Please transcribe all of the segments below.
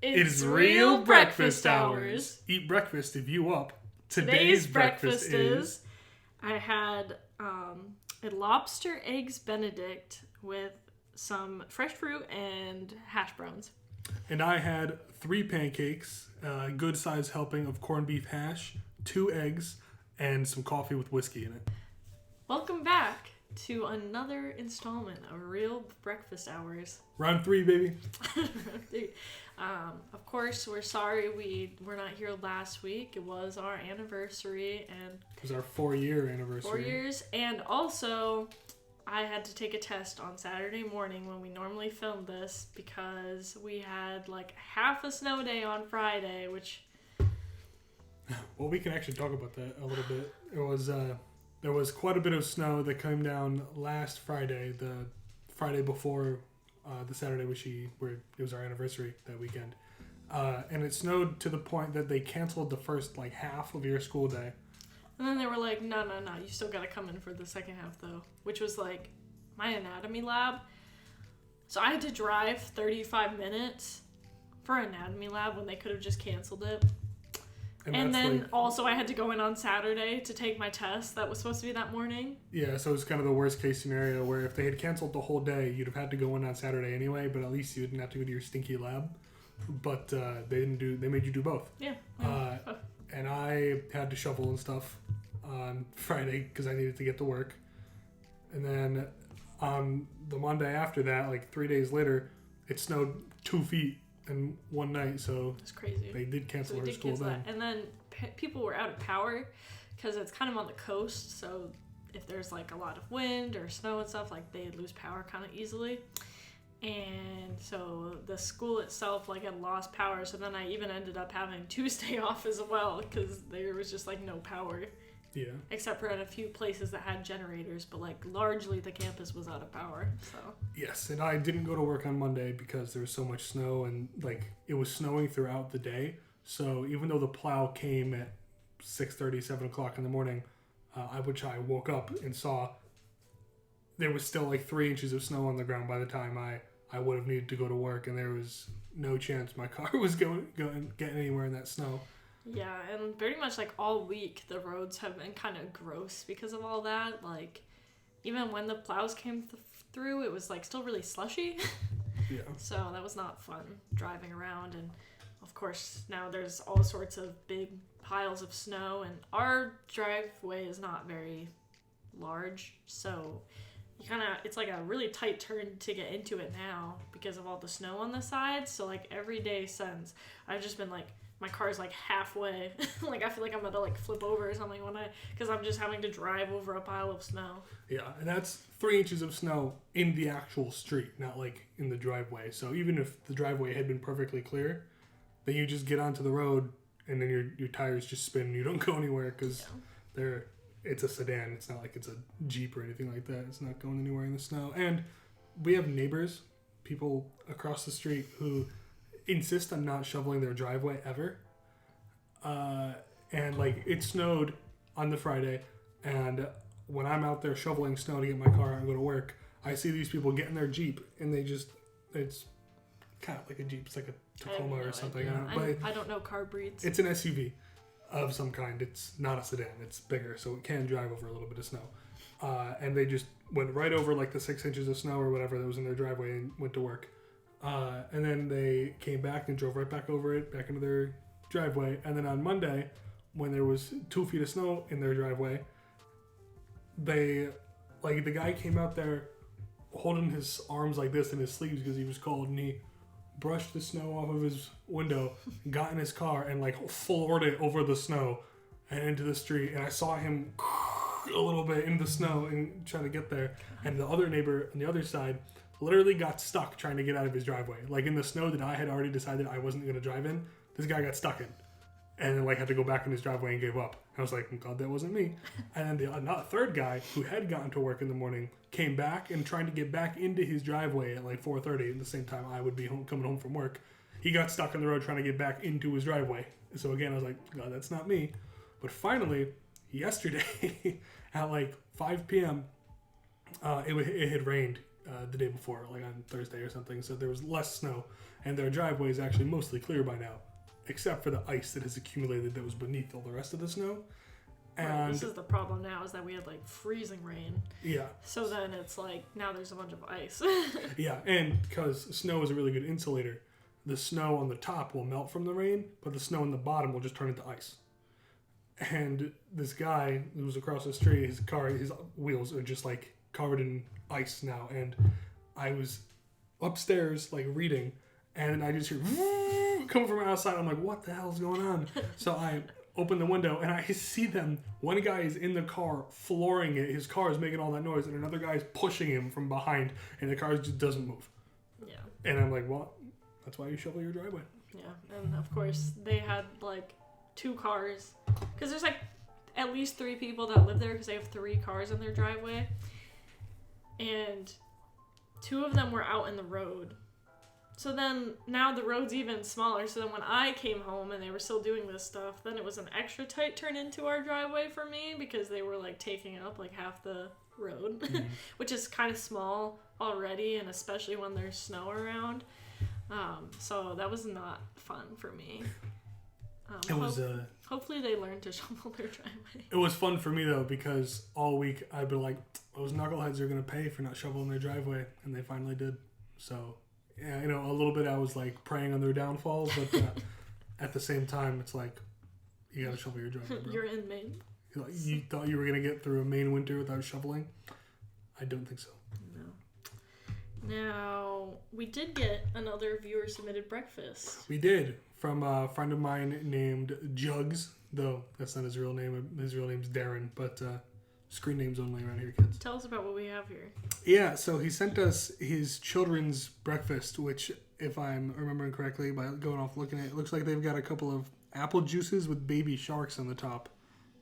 It's real breakfast hours. Eat breakfast if you up. Today's breakfast is... I had a lobster eggs benedict with some fresh fruit and hash browns. And I had 3 pancakes, a good size helping of corned beef hash, 2 eggs, and some coffee with whiskey in it. Welcome back to another installment of Real Breakfast Hours. Round 3, baby. Round 3. Of course, we're sorry we were not here last week. It was our anniversary, and it was our 4-year anniversary. 4 years, and also I had to take a test on Saturday morning when we normally film this because we had like half a snow day on Friday, which... Well, we can actually talk about that a little bit. It was there was quite a bit of snow that came down last Friday, the Friday before the Saturday where it was our anniversary that weekend. And it snowed to the point that they canceled the first like half of your school day. And then they were like, no, you still got to come in for the second half though, which was like my anatomy lab. So I had to drive 35 minutes for anatomy lab when they could have just canceled it. And then also I had to go in on Saturday to take my test that was supposed to be that morning. Yeah, so it's kind of the worst case scenario where if they had canceled the whole day, you'd have had to go in on Saturday anyway, but at least you didn't have to go to your stinky lab. But they made you do both. Yeah. And I had to shovel and stuff on Friday because I needed to get to work. And then on the Monday after that, like 3 days later, it snowed 2 feet in one night, so it's crazy. They did cancel our school then. And then people were out of power because it's kind of on the coast, so if there's like a lot of wind or snow and stuff, like they lose power kind of easily. And so the school itself like had lost power, so then I even ended up having Tuesday off as well because there was just like no power. Yeah. Except for at a few places that had generators, but like largely the campus was out of power. So. Yes, and I didn't go to work on Monday because there was so much snow and like it was snowing throughout the day. So even though the plow came at 6:30, 7 o'clock in the morning, I woke up and saw there was still like 3 inches of snow on the ground by the time I would have needed to go to work, and there was no chance my car was going get anywhere in that snow. Yeah, and pretty much like all week the roads have been kind of gross because of all that. Like even when the plows came through, it was like still really slushy. Yeah. So that was not fun driving around, and of course now there's all sorts of big piles of snow, and our driveway is not very large, so it's like a really tight turn to get into it now because of all the snow on the sides. So like every day since, I've just been like, my car's like halfway. Like I feel like I'm about to like flip over or something because I'm just having to drive over a pile of snow. Yeah, and that's 3 inches of snow in the actual street, not like in the driveway. So even if the driveway had been perfectly clear, then you just get onto the road and then your tires just spin and you don't go anywhere because it's a sedan. It's not like it's a Jeep or anything like that. It's not going anywhere in the snow. And we have neighbors, people across the street who insist on not shoveling their driveway ever. And like it snowed on the Friday, and when I'm out there shoveling snow to get my car and go to work, I see these people get in their Jeep and it's kind of like a Jeep. It's like a Tacoma or something. I don't know car breeds. It's an SUV of some kind. It's not a sedan. It's bigger, so it can drive over a little bit of snow. And they just went right over like the 6 inches of snow or whatever that was in their driveway and went to work. And then they came back and drove right back over it, back into their driveway. And then on Monday, when there was 2 feet of snow in their driveway, the guy came out there holding his arms like this in his sleeves because he was cold, and he brushed the snow off of his window, got in his car, and like floored it over the snow and into the street. And I saw him a little bit in the snow and trying to get there. And the other neighbor on the other side literally got stuck trying to get out of his driveway. Like in the snow that I had already decided I wasn't going to drive in, this guy got stuck in. And then like had to go back in his driveway and gave up. I was like, God, that wasn't me. And then the third guy who had gotten to work in the morning came back and trying to get back into his driveway at like 4:30 at the same time I would be coming home from work. He got stuck on the road trying to get back into his driveway. So again, I was like, God, that's not me. But finally, yesterday at like 5 p.m., it had rained the day before, like on Thursday or something. So there was less snow, and their driveway is actually mostly clear by now, except for the ice that has accumulated that was beneath all the rest of the snow. And right, this is the problem now, is that we had like freezing rain. Yeah. So then it's like, now there's a bunch of ice. Yeah, and because snow is a really good insulator, the snow on the top will melt from the rain, but the snow on the bottom will just turn into ice. And this guy who was across the street, his wheels are just like covered in ice now. And I was upstairs like reading, and I just hear coming from outside. I'm like, what the hell's going on? So I open the window and I see them. One guy is in the car flooring it. His car is making all that noise, and another guy is pushing him from behind, and the car just doesn't move. Yeah. And I'm like, well, that's why you shovel your driveway. Yeah, and of course they had like 2 cars, because there's like at least 3 people that live there, because they have 3 cars in their driveway, and 2 of them were out in the road. So then now the road's even smaller. So then when I came home and they were still doing this stuff, then it was an extra tight turn into our driveway for me, because they were like taking up like half the road, which is kind of small already, and especially when there's snow around. So that was not fun for me. It was hopefully they learn to shovel their driveway. It was fun for me though, because all week I'd been like, those knuckleheads are gonna pay for not shoveling their driveway, and they finally did. So yeah, you know, a little bit I was like praying on their downfall, but at the same time, it's like, you gotta shovel your driveway, bro. You're in Maine. You thought you were gonna get through a Maine winter without shoveling? I don't think so. No. Now, we did get another viewer submitted breakfast. We did, from a friend of mine named Jugs, though that's not his real name. His real name's Darren, but screen names only around here, kids. Tell us about what we have here. Yeah, so he sent us his children's breakfast, which, if I'm remembering correctly, by going off looking at it, looks like they've got a couple of apple juices with baby sharks on the top.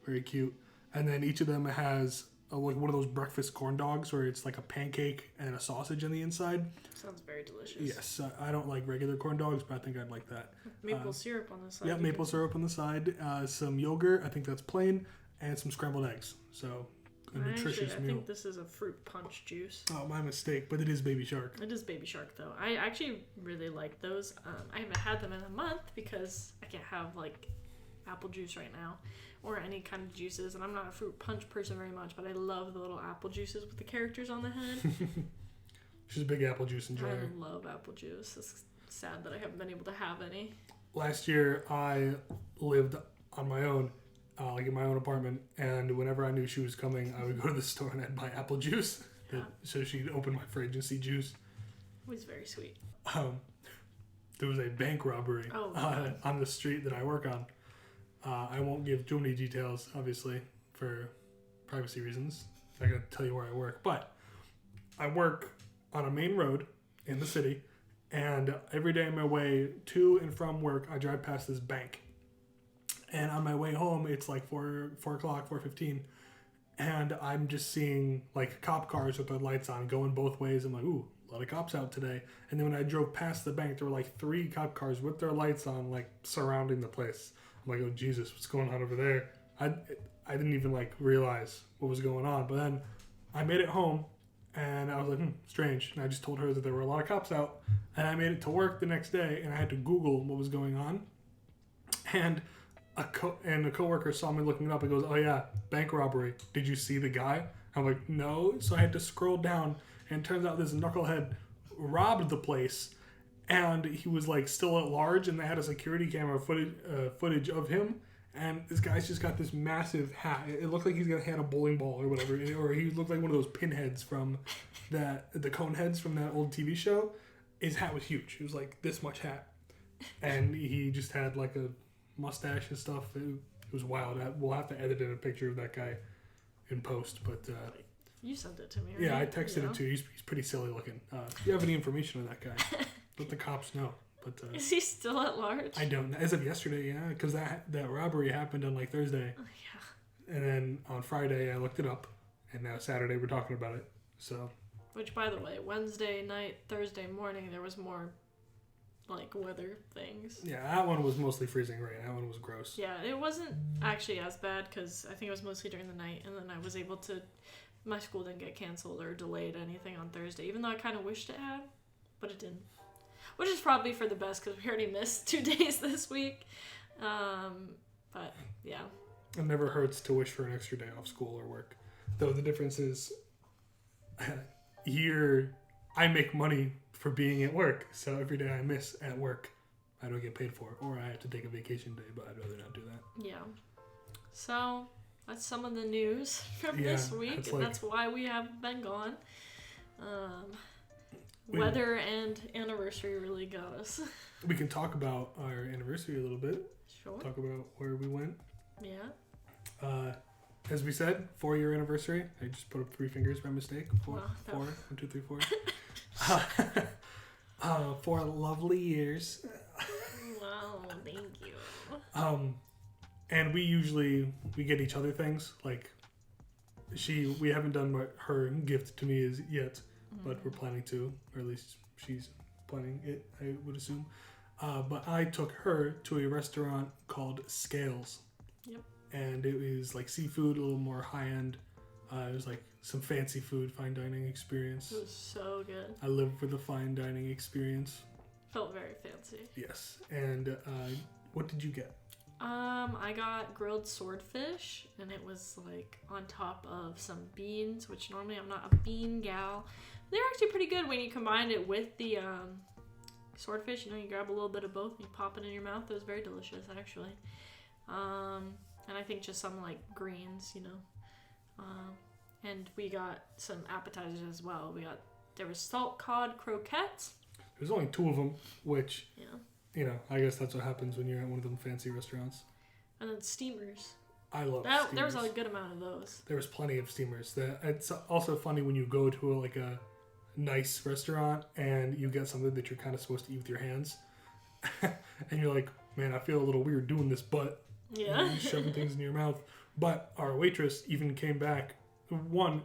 Very cute. And then each of them has like one of those breakfast corn dogs where it's like a pancake and a sausage on the inside. Sounds very delicious. Yes, I don't like regular corn dogs, but I think I'd like that. Maple syrup on the side. Yeah, maple syrup on the side. Some yogurt, I think that's plain, and some scrambled eggs. So a nutritious meal. I think this is a fruit punch juice. Oh, my mistake, but it is baby shark. It is baby shark, though. I actually really like those. I haven't had them in a month because I can't have like apple juice right now or any kind of juices, and I'm not a fruit punch person very much, but I love the little apple juices with the characters on the head. She's a big apple juice enjoyer. I love apple juice. It's sad that I haven't been able to have any. Last year, I lived on my own, like in my own apartment, and whenever I knew she was coming, I would go to the store and I'd buy apple juice. Yeah. So she'd open my fridge and see juice. It was very sweet. There was a bank robbery on the street that I work on. I won't give too many details, obviously, for privacy reasons. I'm not going to tell you where I work. But I work on a main road in the city, and every day on my way to and from work, I drive past this bank. And on my way home, it's like 4 o'clock, 4:15, and I'm just seeing like cop cars with their lights on going both ways. I'm like, ooh, a lot of cops out today. And then when I drove past the bank, there were like 3 cop cars with their lights on, like surrounding the place. I'm like, oh Jesus, what's going on over there? I didn't even like realize what was going on. But then I made it home, and I was like, strange. And I just told her that there were a lot of cops out. And I made it to work the next day, and I had to Google what was going on. And a coworker saw me looking it up and goes, oh yeah, bank robbery. Did you see the guy? I'm like, no. So I had to scroll down, and it turns out this knucklehead robbed the place, and he was like still at large, and they had a security camera footage of him. And this guy's just got this massive hat. It looked like he's got a hat of bowling ball or whatever, or he looked like one of those pinheads from the cone heads from that old TV show. His hat was huge. It was like this much hat, and he just had like a mustache and stuff. It was wild. We'll have to edit in a picture of that guy in post, but you sent it to me, right? Yeah, I texted it to you. He's pretty silly looking. If you have any information on that guy, let the cops know. But is he still at large? I don't. As of yesterday, yeah, because that robbery happened on like Thursday. Oh, yeah. And then on Friday, I looked it up, and now Saturday we're talking about it. So. Which, by the way, Wednesday night, Thursday morning, there was more like weather things. Yeah, that one was mostly freezing rain. That one was gross. Yeah, it wasn't actually as bad because I think it was mostly during the night, and then I was able to my school didn't get canceled or delayed anything on Thursday, even though I kind of wished it had, but it didn't. Which is probably for the best because we already missed 2 days this week. But yeah. It never hurts to wish for an extra day off school or work. Though the difference is here I make money for being at work. So every day I miss at work, I don't get paid for it. Or I have to take a vacation day, but I'd rather not do that. Yeah. So that's some of the news from this week. And that's why we have been gone. Weather and anniversary really got us. We can talk about our anniversary a little bit. Sure. Talk about where we went. Yeah. As we said, 4-year anniversary. I just put up 3 fingers by mistake. 4. 1, 2, 3, 4. 4 lovely years. Wow, thank you. And we get each other things. Like we haven't done what her gift to me is yet, but we're planning to, or at least she's planning it, I would assume. But I took her to a restaurant called Scales. Yep. And it was like seafood, a little more high end. It was like some fancy food, fine dining experience. It was so good. I live for the fine dining experience. Felt very fancy. Yes. And what did you get? I got grilled swordfish, and it was like on top of some beans, which normally I'm not a bean gal. They're actually pretty good when you combine it with the swordfish. You know, you grab a little bit of both and you pop it in your mouth. It was very delicious, actually. And I think just some like greens, you know. And we got some appetizers as well. There was salt cod croquettes. There's only 2 of them, which, yeah, you know, I guess that's what happens when you're at one of them fancy restaurants. And then steamers. I love steamers. There was a good amount of those. There was plenty of steamers. It's also funny when you go to a nice restaurant and you get something that you're kind of supposed to eat with your hands. And you're like, man, I feel a little weird doing this, but yeah, you know, shoving things in your mouth. But our waitress even came back. One,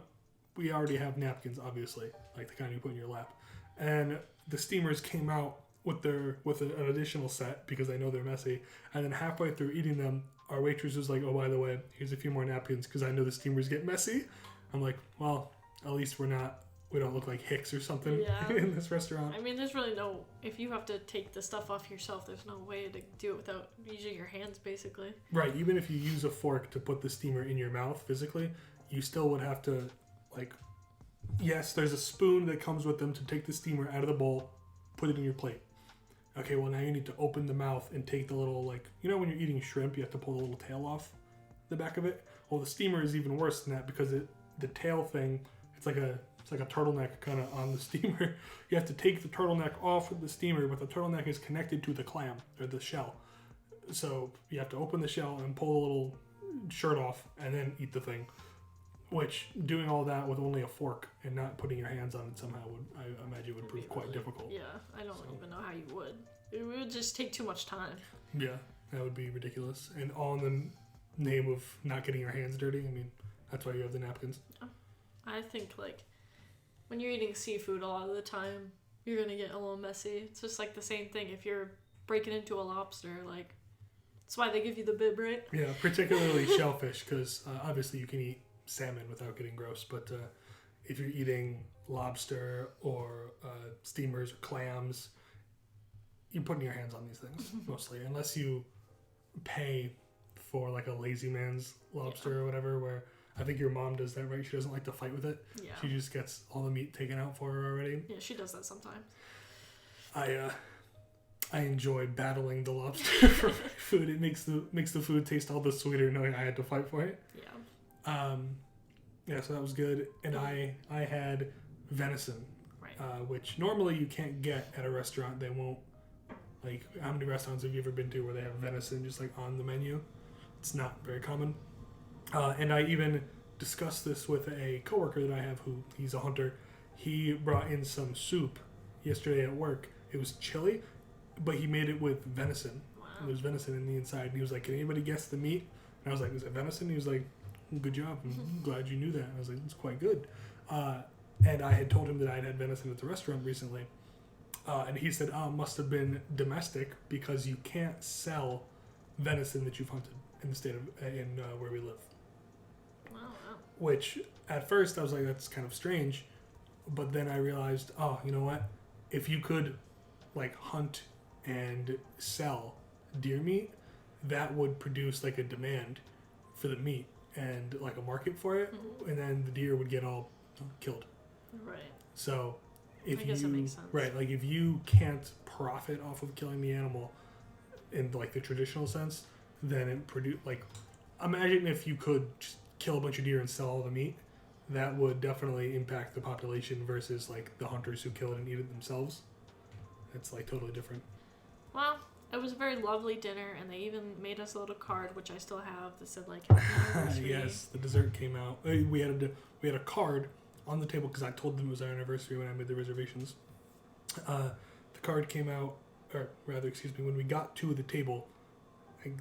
we already have napkins, obviously, like the kind you put in your lap. And the steamers came out with an additional set because I know they're messy. And then halfway through eating them, our waitress was like, oh, by the way, here's a few more napkins because I know the steamers get messy. I'm like, well, at least we don't look like hicks or something in this restaurant. I mean, there's really if you have to take the stuff off yourself, there's no way to do it without using your hands, basically. Right. Even if you use a fork to put the steamer in your mouth physically, you still would have to, like, yes, there's a spoon that comes with them to take the steamer out of the bowl, put it in your plate. Okay, well, now you need to open the mouth and take the little, like, you know when you're eating shrimp, you have to pull the little tail off the back of it? Well, the steamer is even worse than that because the tail thing, it's like a turtleneck kind of on the steamer. You have to take the turtleneck off of the steamer, but the turtleneck is connected to the clam, or the shell. So you have to open the shell and pull the little shirt off and then eat the thing. Which, doing all that with only a fork and not putting your hands on it somehow I imagine would prove quite difficult. Yeah, I don't even know how you would. It would just take too much time. Yeah, that would be ridiculous. And all in the name of not getting your hands dirty. I mean, that's why you have the napkins. Yeah. I think, like, when you're eating seafood a lot of the time, you're going to get a little messy. It's just like the same thing. If you're breaking into a lobster, like, that's why they give you the bib, right? Yeah, particularly shellfish, because obviously you can eat salmon without getting gross, but if you're eating lobster or steamers or clams, you're putting your hands on these things mostly, unless you pay for like a lazy man's lobster or whatever, where I think your mom does that, right? She doesn't like to fight with it. Yeah. She just gets all the meat taken out for her already. Yeah, she does that sometimes. I enjoy battling the lobster for my food. It makes the food taste all the sweeter knowing I had to fight for it. Yeah. Yeah, so that was good. And I had venison, right. Which normally you can't get at a restaurant. They won't, like, how many restaurants have you ever been to where they have venison just like on the menu? It's not very common. And I even discussed this with a coworker that I have he's a hunter. He brought in some soup yesterday at work. It was chili, but he made it with venison. Wow. There was venison in the inside. And he was like, can anybody guess the meat? And I was like, is it venison? He was like, good job. I'm glad you knew that. And I was like, it's quite good. And I had told him that I had venison at the restaurant recently. And he said, must have been domestic because you can't sell venison that you've hunted in the state of, where we live. Wow. Which, at first, I was like, that's kind of strange. But then I realized, oh, you know what? If you could, like, hunt and sell deer meat, that would produce, like, a demand for the meat and, like, a market for it. Mm-hmm. And then the deer would get all killed. Right. So, if I guess that makes sense. Right, like, if you can't profit off of killing the animal in, like, the traditional sense, then it like, imagine if you could just kill a bunch of deer and sell all the meat. That would definitely impact the population versus, like, the hunters who kill it and eat it themselves. It's, like, totally different. Well, it was a very lovely dinner, and they even made us a little card, which I still have, that said, like, happy anniversary. Yes, the dessert came out. We had a card on the table because I told them it was our anniversary when I made the reservations. The card came out, or rather, excuse me, when we got to the table,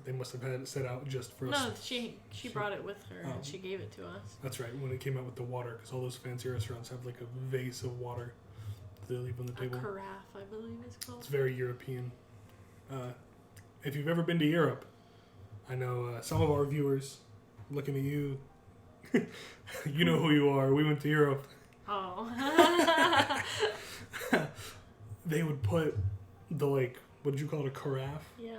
they must have had it set out just for us. No, she brought it with her, and she gave it to us. That's right, when it came out with the water, because all those fancy restaurants have, like, a vase of water that they leave on the table. A carafe, I believe it's called. It's very European. If you've ever been to Europe, I know some of our viewers, looking at you, you know who you are. We went to Europe. Oh. They would put the, like, what did you call it, a carafe? Yeah.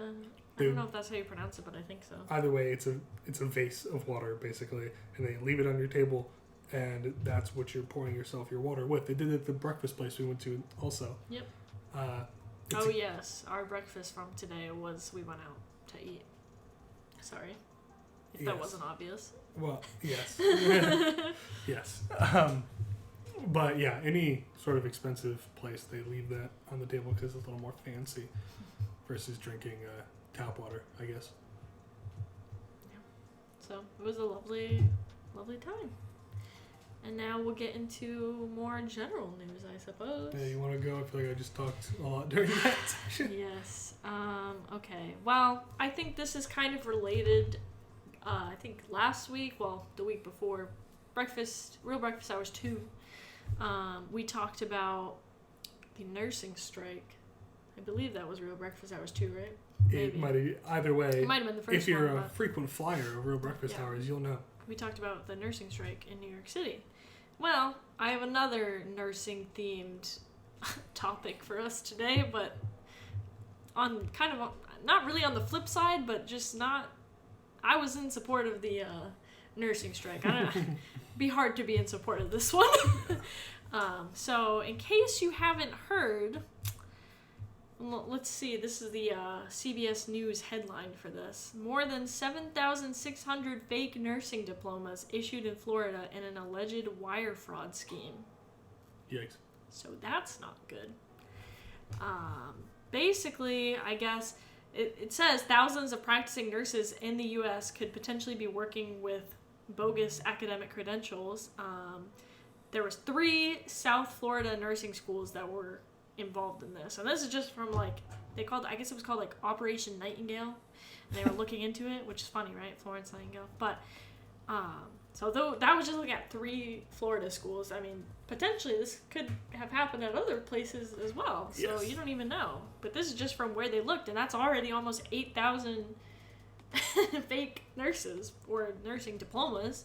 I don't know if that's how you pronounce it, but I think so. Either way, it's a vase of water, basically, and they leave it on your table, and that's what you're pouring yourself your water with. They did it at the breakfast place we went to also. Yep. Yes. Our breakfast from today was we went out to eat. Sorry. If that wasn't obvious. Well, yes. Yes. But yeah, any sort of expensive place, they leave that on the table because it's a little more fancy versus drinking tap water, I guess. Yeah. So it was a lovely, lovely time. And now we'll get into more general news, I suppose. Yeah, you want to go? I feel like I just talked a lot during that section. Yes. Okay. Well, I think this is kind of related. I think last week, the week before, Real Breakfast Hours 2, we talked about the nursing strike. I believe that was Real Breakfast Hours 2, right? Maybe. It might have, either way. It might have been the first if you're one, a frequent flyer of Real Breakfast Hours, you'll know. We talked about the nursing strike in New York City. Well, I have another nursing-themed topic for us today, but on not really on the flip side, but just not. I was in support of the nursing strike. I don't know. Be hard to be in support of this one. So, in case you haven't heard, let's see. This is the CBS News headline for this. More than 7,600 fake nursing diplomas issued in Florida in an alleged wire fraud scheme. Yikes. So that's not good. Basically, I guess it says thousands of practicing nurses in the U.S. could potentially be working with bogus academic credentials. There was 3 South Florida nursing schools that were involved in this, and this is just from I guess it was called Operation Nightingale, and they were looking into it, which is funny, right? Florence Nightingale. But so though that was just looking at 3 Florida schools, I mean, potentially this could have happened at other places as well, so You don't even know. But this is just from where they looked, and that's already almost 8,000 fake nurses or nursing diplomas.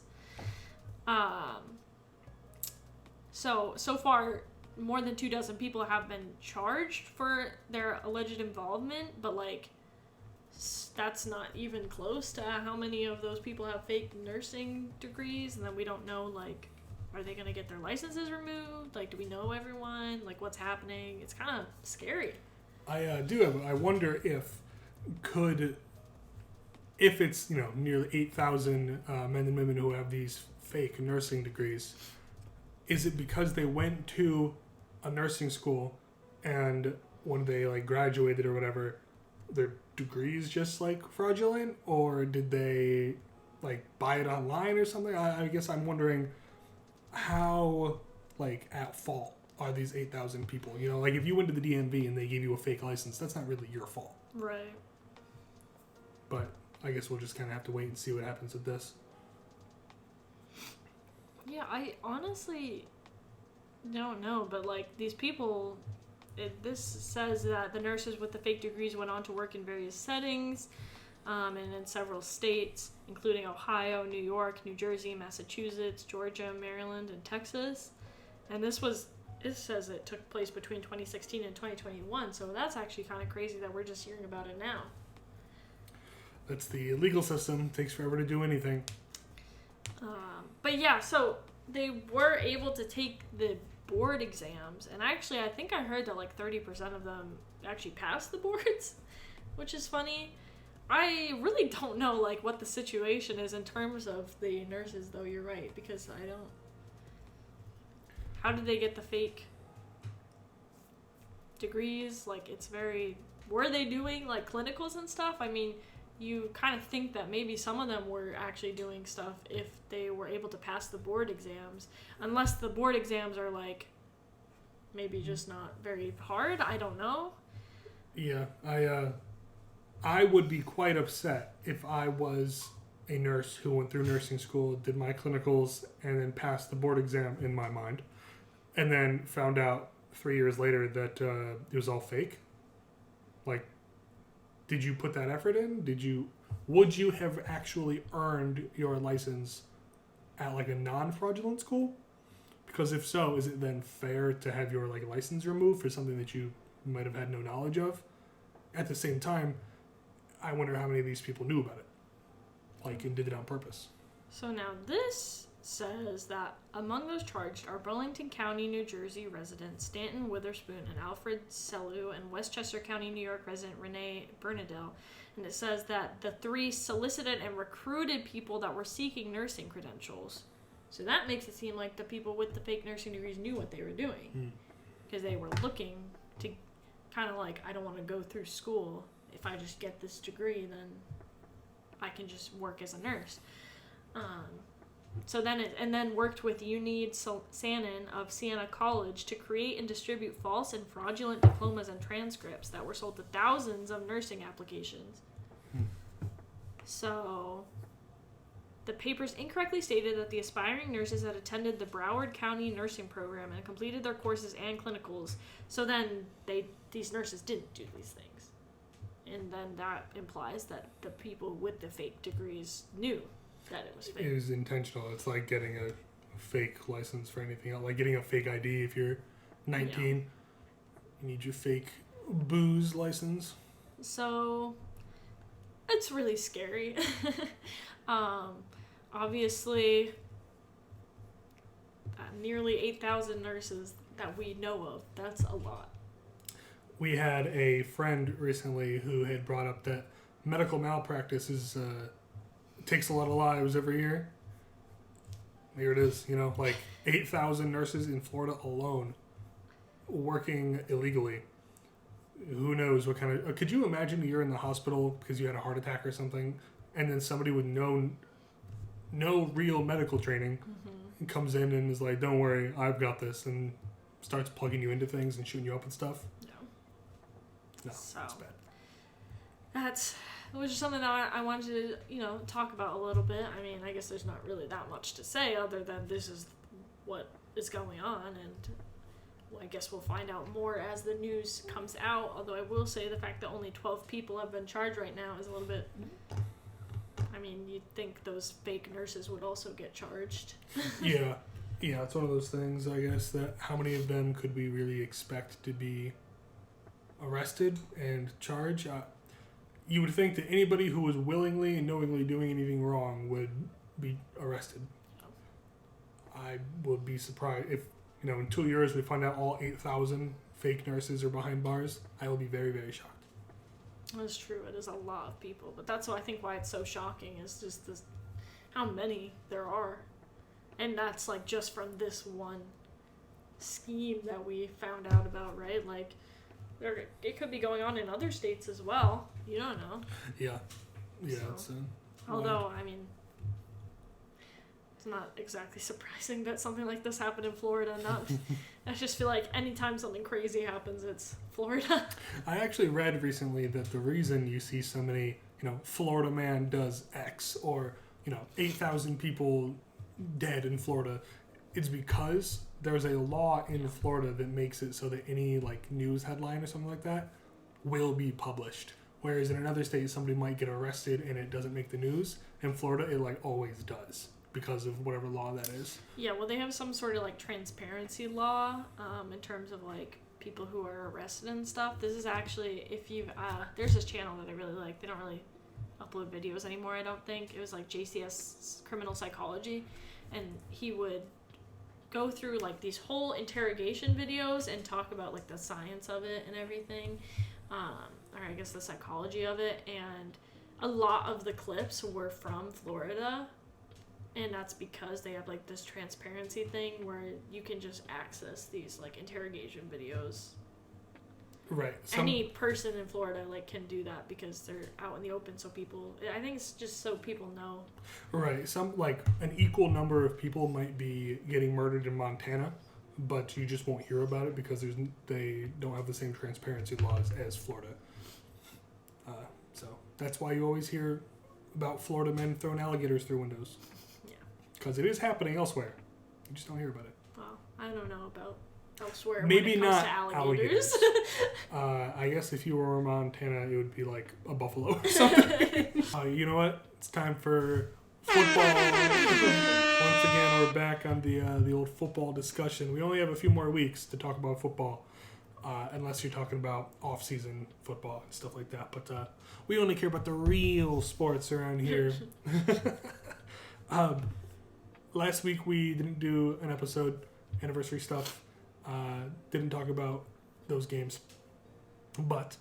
So far, more than 24 people have been charged for their alleged involvement, but that's not even close to how many of those people have fake nursing degrees, and then we don't know, are they going to get their licenses removed? Do we know everyone? What's happening? It's kind of scary. I wonder if it's, nearly 8,000 men and women who have these fake nursing degrees, is it because they went to a nursing school and when they graduated or whatever, their degrees just fraudulent, or did they buy it online or something? I guess I'm wondering how at fault are these 8,000 people? If you went to the DMV and they gave you a fake license, that's not really your fault. Right. But I guess we'll just kind of have to wait and see what happens with this. Yeah, I honestly don't know, but these people, this says that the nurses with the fake degrees went on to work in various settings. and in several states, including Ohio, New York, New Jersey, Massachusetts, Georgia, Maryland, and Texas. And it says it took place between 2016 and 2021, so that's actually kind of crazy that we're just hearing about it now. That's the legal system. Takes forever to do anything. But yeah, so they were able to take the board exams, and actually I think I heard that like 30% of them actually passed the boards, which is funny. I really don't know like what the situation is in terms of the nurses, though. You're right, because I don't. How did they get the fake degrees? Like, it's very... Were they doing, like, clinicals and stuff? I mean, you kind of think that maybe some of them were actually doing stuff if they were able to pass the board exams. Unless the board exams are, like, maybe just not very hard. I don't know. Yeah, I would be quite upset if I was a nurse who went through nursing school, did my clinicals, and then passed the board exam in my mind. And then found out 3 years later that it was all fake. Like, did you put that effort in? Would you have actually earned your license at like a non-fraudulent school? Because if so, is it then fair to have your like license removed for something that you might have had no knowledge of? At the same time, I wonder how many of these people knew about it, like, and did it on purpose. So now this says that among those charged are Burlington County, New Jersey resident Stanton Witherspoon and Alfred Sellew, and Westchester County, New York resident Renee Bernadelle. And it says that the three solicited and recruited people that were seeking nursing credentials. So that makes it seem like the people with the fake nursing degrees knew what they were doing. Because they were looking to kind of like, I don't want to go through school. If I just get this degree, then I can just work as a nurse. So then worked with Unid Sanin of Siena College to create and distribute false and fraudulent diplomas and transcripts that were sold to thousands of nursing applications. So the papers incorrectly stated that the aspiring nurses had attended the Broward County nursing program and completed their courses and clinicals. So then these nurses didn't do these things. And then that implies that the people with the fake degrees knew that it was fake. It was intentional. It's like getting a fake license for anything else. Like getting a fake ID if you're 19. Yeah. You need your fake booze license. So it's really scary. Obviously, nearly 8,000 nurses that we know of. That's a lot. We had a friend recently who had brought up that medical malpractice takes a lot of lives every year. Here it is, like 8,000 nurses in Florida alone working illegally. Who knows what kind of... could you imagine you're in the hospital because you had a heart attack or something, and then somebody with no real medical training comes in and is like, don't worry, I've got this, and starts plugging you into things and shooting you up and stuff? No, so, that's bad. It was just something that I wanted to, talk about a little bit. I mean, I guess there's not really that much to say other than this is what is going on, and I guess we'll find out more as the news comes out. Although I will say the fact that only 12 people have been charged right now is a little bit... I mean, you'd think those fake nurses would also get charged. Yeah, it's one of those things, I guess, that how many of them could we really expect to be arrested and charged? You would think that anybody who was willingly and knowingly doing anything wrong would be arrested. I would be surprised if, in 2 years we find out all 8,000 fake nurses are behind bars. I will be very, very shocked. That's true. It is a lot of people. But that's why I think why it's so shocking is just how many there are. And that's like just from this one scheme that we found out about, right? Like, it could be going on in other states as well. You don't know. Yeah. So, although, I mean, it's not exactly surprising that something like this happened in Florida. I just feel like anytime something crazy happens, it's Florida. I actually read recently that the reason you see so many, Florida man does X or, 8,000 people dead in Florida, it's because there's a law in Florida that makes it so that any news headline or something like that will be published Whereas in another state, somebody might get arrested and it doesn't make the news. In Florida, it like always does because of whatever law that is. Yeah, well, they have some sort of like transparency law in terms of like people who are arrested and stuff. This is actually, if you've, there's this channel that I really like. They don't really upload videos anymore, I don't think. It was like JCS Criminal Psychology, and he would go through like these whole interrogation videos and talk about like the science of it and everything, or I guess the psychology of it. And a lot of the clips were from Florida, and that's because they have like this transparency thing where you can just access these like interrogation videos. Right. Any person in Florida like can do that because they're out in the open, so people, I think it's just so people know. Right. Some like an equal number of people might be getting murdered in Montana, but you just won't hear about it because they don't have the same transparency laws as Florida. So that's why you always hear about Florida men throwing alligators through windows. Yeah. Because it is happening elsewhere. You just don't hear about it. Well, I don't know about elsewhere. Maybe when it comes not to alligators. I guess if you were in Montana, it would be like a buffalo or something. You know what? It's time for football. Once again, we're back on the old football discussion. We only have a few more weeks to talk about football, unless you're talking about off-season football and stuff like that. But we only care about the real sports around here. Last week we didn't do an episode, anniversary stuff. Didn't talk about those games. But,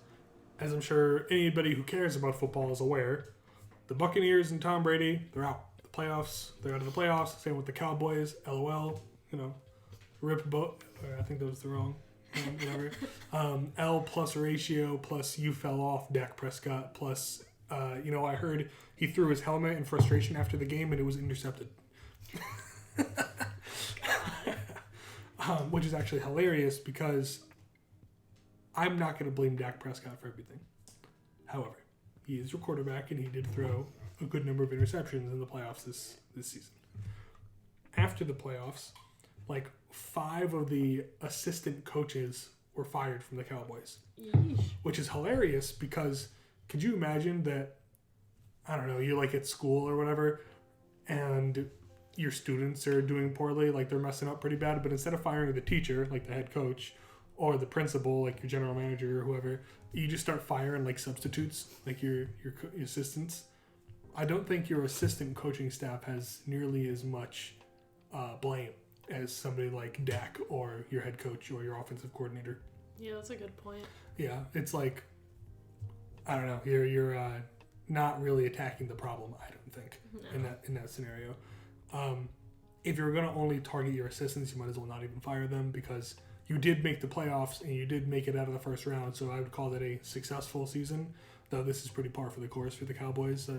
as I'm sure anybody who cares about football is aware, the Buccaneers and Tom Brady, they're out. The playoffs, they're out of the playoffs. Same with the Cowboys, LOL, rip boat. I think that was the wrong whatever. L plus ratio plus you fell off, Dak Prescott, plus, I heard he threw his helmet in frustration after the game and it was intercepted. Which is actually hilarious because I'm not going to blame Dak Prescott for everything. However, he is your quarterback and he did throw a good number of interceptions in the playoffs this season. After the playoffs, like 5 of the assistant coaches were fired from the Cowboys. Yeesh. Which is hilarious because could you imagine that, I don't know, you're like at school or whatever and your students are doing poorly, like they're messing up pretty bad, but instead of firing the teacher, like the head coach, or the principal, like your general manager or whoever, you just start firing like substitutes, like your assistants. I don't think your assistant coaching staff has nearly as much blame as somebody like Dak or your head coach or your offensive coordinator. Yeah, that's a good point. Yeah, it's like, I don't know, you're not really attacking the problem, I don't think, in that scenario. If you're going to only target your assistants, you might as well not even fire them because you did make the playoffs and you did make it out of the first round. So I would call that a successful season, though this is pretty par for the course for the Cowboys.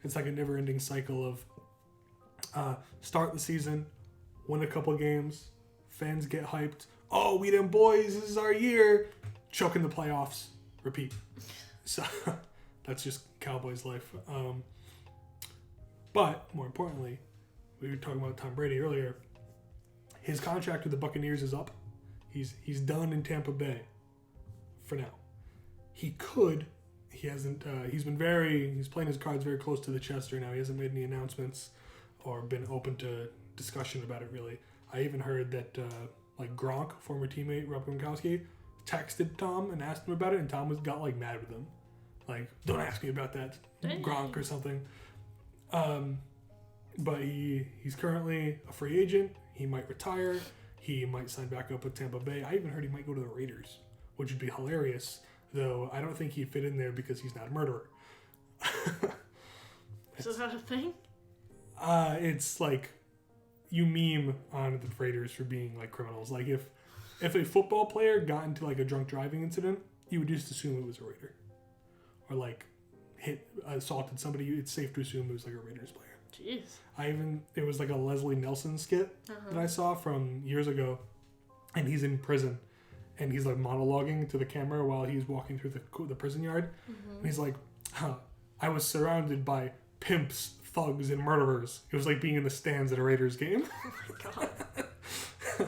It's like a never-ending cycle of start the season, win a couple games, fans get hyped. Oh, we them boys, this is our year. Choke in the playoffs, repeat. So that's just Cowboys life. But more importantly, we were talking about Tom Brady earlier. His contract with the Buccaneers is up. He's done in Tampa Bay for now. He hasn't, he's playing his cards very close to the chest right now. He hasn't made any announcements or been open to discussion about it really. I even heard that like Gronk, former teammate Rob Gronkowski, texted Tom and asked him about it, and Tom got like mad with him. Like, don't ask me about that, Gronk or something. But he's currently a free agent. He might retire. He might sign back up with Tampa Bay. I even heard he might go to the Raiders, which would be hilarious. Though I don't think he'd fit in there because he's not a murderer. Is that a thing? It's like you meme on the Raiders for being like criminals. Like if a football player got into like a drunk driving incident, you would just assume it was a Raider. Or like assaulted somebody, it's safe to assume it was like a Raiders player. Jeez. It was like a Leslie Nelson skit that I saw from years ago, and he's in prison, and he's like monologuing to the camera while he's walking through the prison yard, and he's like, I was surrounded by pimps, thugs, and murderers. It was like being in the stands at a Raiders game. Oh my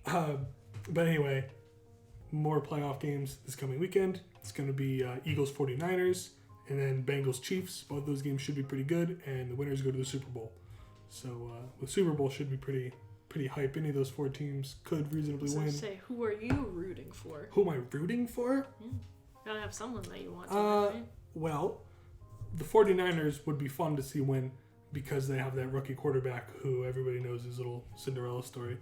god. But anyway, more playoff games this coming weekend. It's going to be Eagles 49ers and then Bengals Chiefs. Both those games should be pretty good, and the winners go to the Super Bowl. So the Super Bowl should be pretty hype. Any of those 4 teams could reasonably win. Say, who are you rooting for? Who am I rooting for? Yeah. Gotta have someone that you want to win, right? Well, the 49ers would be fun to see win because they have that rookie quarterback who everybody knows his little Cinderella story.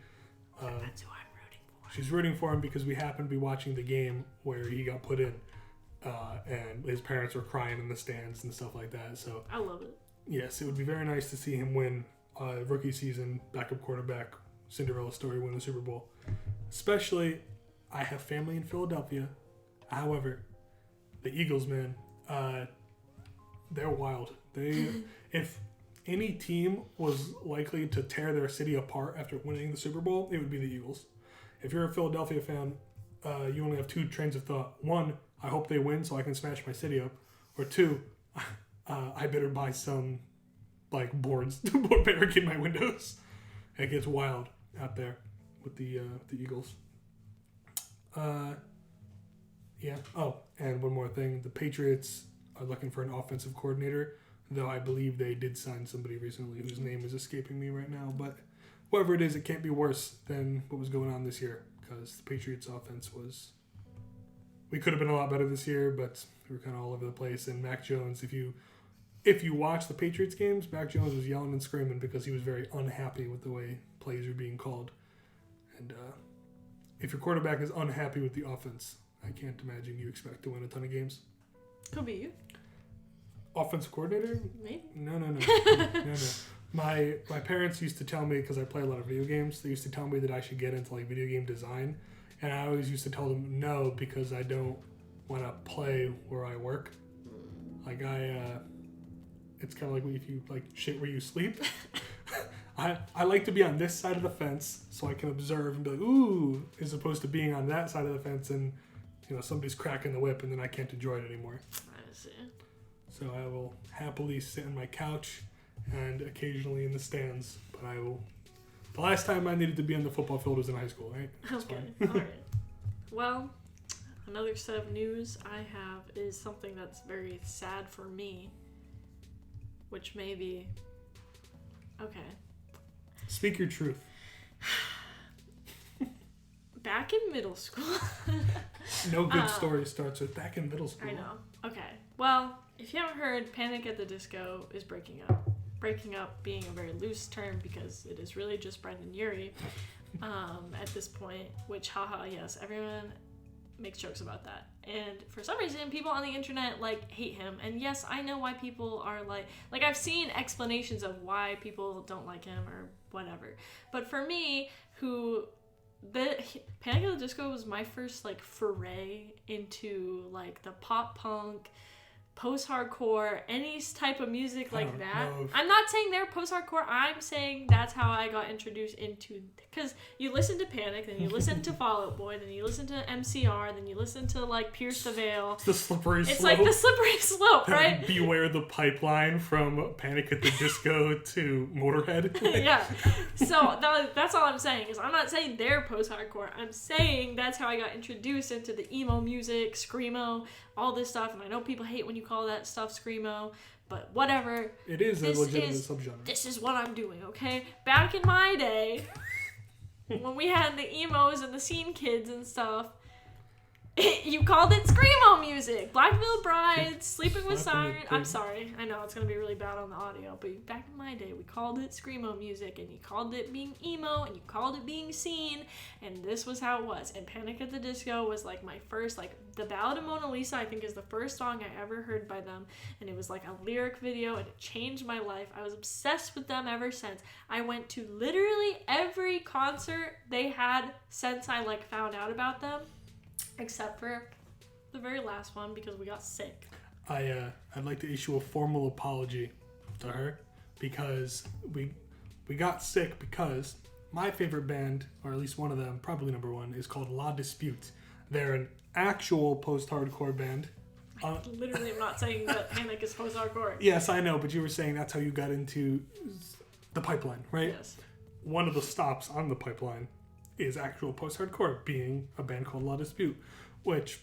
That's who I'm rooting for. She's rooting for him because we happened to be watching the game where he got put in, and his parents were crying in the stands and stuff like that. So I love it. Yes, it would be very nice to see him win rookie season, backup quarterback, Cinderella story, win the Super Bowl. Especially, I have family in Philadelphia. However, the Eagles, man, they're wild. If any team was likely to tear their city apart after winning the Super Bowl, it would be the Eagles. If you're a Philadelphia fan, you only have 2 trains of thought. 1, I hope they win so I can smash my city up. Or 2, I better buy some boards to barricade my windows. It gets wild out there with the Eagles. Yeah. Oh, and one more thing. The Patriots are looking for an offensive coordinator, though I believe they did sign somebody recently whose name is escaping me right now. But whoever it is, it can't be worse than what was going on this year because the Patriots' offense was... We could have been a lot better this year, but we were kind of all over the place. And Mac Jones, if you watch the Patriots games, Mac Jones was yelling and screaming because he was very unhappy with the way plays were being called. And if your quarterback is unhappy with the offense, I can't imagine you expect to win a ton of games. Could be you. Offensive coordinator? Maybe. No. No. My parents used to tell me, because I play a lot of video games, they used to tell me that I should get into video game design. And I always used to tell them no because I don't want to play where I work. It's kind of like if you shit where you sleep. I like to be on this side of the fence so I can observe and be like, ooh, as opposed to being on that side of the fence and somebody's cracking the whip and then I can't enjoy it anymore. I see. So I will happily sit on my couch and occasionally in the stands, but I will... The last time I needed to be on the football field was in high school, right? That's okay, fine. all right. Well, another set of news I have is something that's very sad for me, which may be... Okay. Speak your truth. Back in middle school... No good story starts with back in middle school. I know. Okay. Well, if you haven't heard, Panic at the Disco is breaking up. Breaking up being a very loose term because it is really just Brendan Urie at this point, which haha, yes, everyone makes jokes about that. And for some reason, people on the internet hate him. And yes, I know why people are like I've seen explanations of why people don't like him or whatever. But for me, Panic at the Disco was my first foray into the pop punk, post-hardcore, any type of music like that. I'm not saying they're post-hardcore. I'm saying that's how I got introduced into... Because you listen to Panic, then you listen to Fall Out Boy, then you listen to MCR, then you listen to Pierce the Veil. It's the slippery slope. It's like the slippery slope, right? Beware the pipeline from Panic at the Disco to Motorhead. Yeah. So that's all I'm saying. Is I'm not saying they're post-hardcore. I'm saying that's how I got introduced into the emo music, screamo, all this stuff. And I know people hate when you call that stuff screamo, but whatever. It is a legitimate subgenre. This is what I'm doing, okay? Back in my day, when we had the emos and the scene kids and stuff, you called it screamo music. Black Veil Brides, Sleeping with Sirens. I'm sorry. I know it's going to be really bad on the audio, but back in my day, we called it screamo music, and you called it being emo, and you called it being scene, and this was how it was. And Panic at the Disco was my first, the Ballad of Mona Lisa, I think, is the first song I ever heard by them, and it was a lyric video, and it changed my life. I was obsessed with them ever since. I went to literally every concert they had since I found out about them. Except for the very last one because we got sick. I'd like to issue a formal apology to her because we got sick because my favorite band, or at least one of them, probably number one, is called La Dispute. They're an actual post-hardcore band. I literally am not saying that Panic is post-hardcore. Yes, I know, but you were saying that's how you got into the pipeline, right? Yes. One of the stops on the pipeline is actual post-hardcore, being a band called La Dispute, which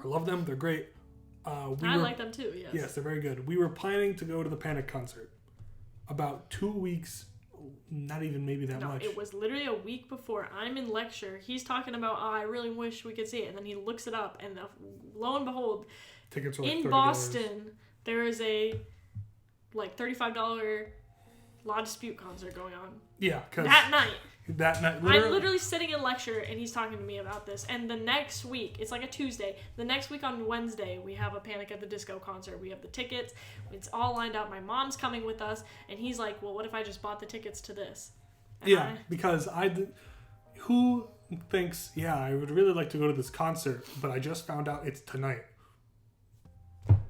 I love them. They're great. I like them too, yes. Yes, they're very good. We were planning to go to the Panic concert about 2 weeks, not even maybe that much. It was literally a week before. I'm in lecture. He's talking about, I really wish we could see it. And then he looks it up, and lo and behold, tickets are like in $30. Boston, there is a like $35 La Dispute concert going on. Yeah, because that night. Literally, I'm literally sitting in lecture and he's talking to me about this. And the next week, it's like a Tuesday. The next week on Wednesday, we have a Panic at the Disco concert. We have the tickets. It's all lined up. My mom's coming with us. And he's like, well, what if I just bought the tickets to this? And because who thinks, I would really like to go to this concert, but I just found out it's tonight.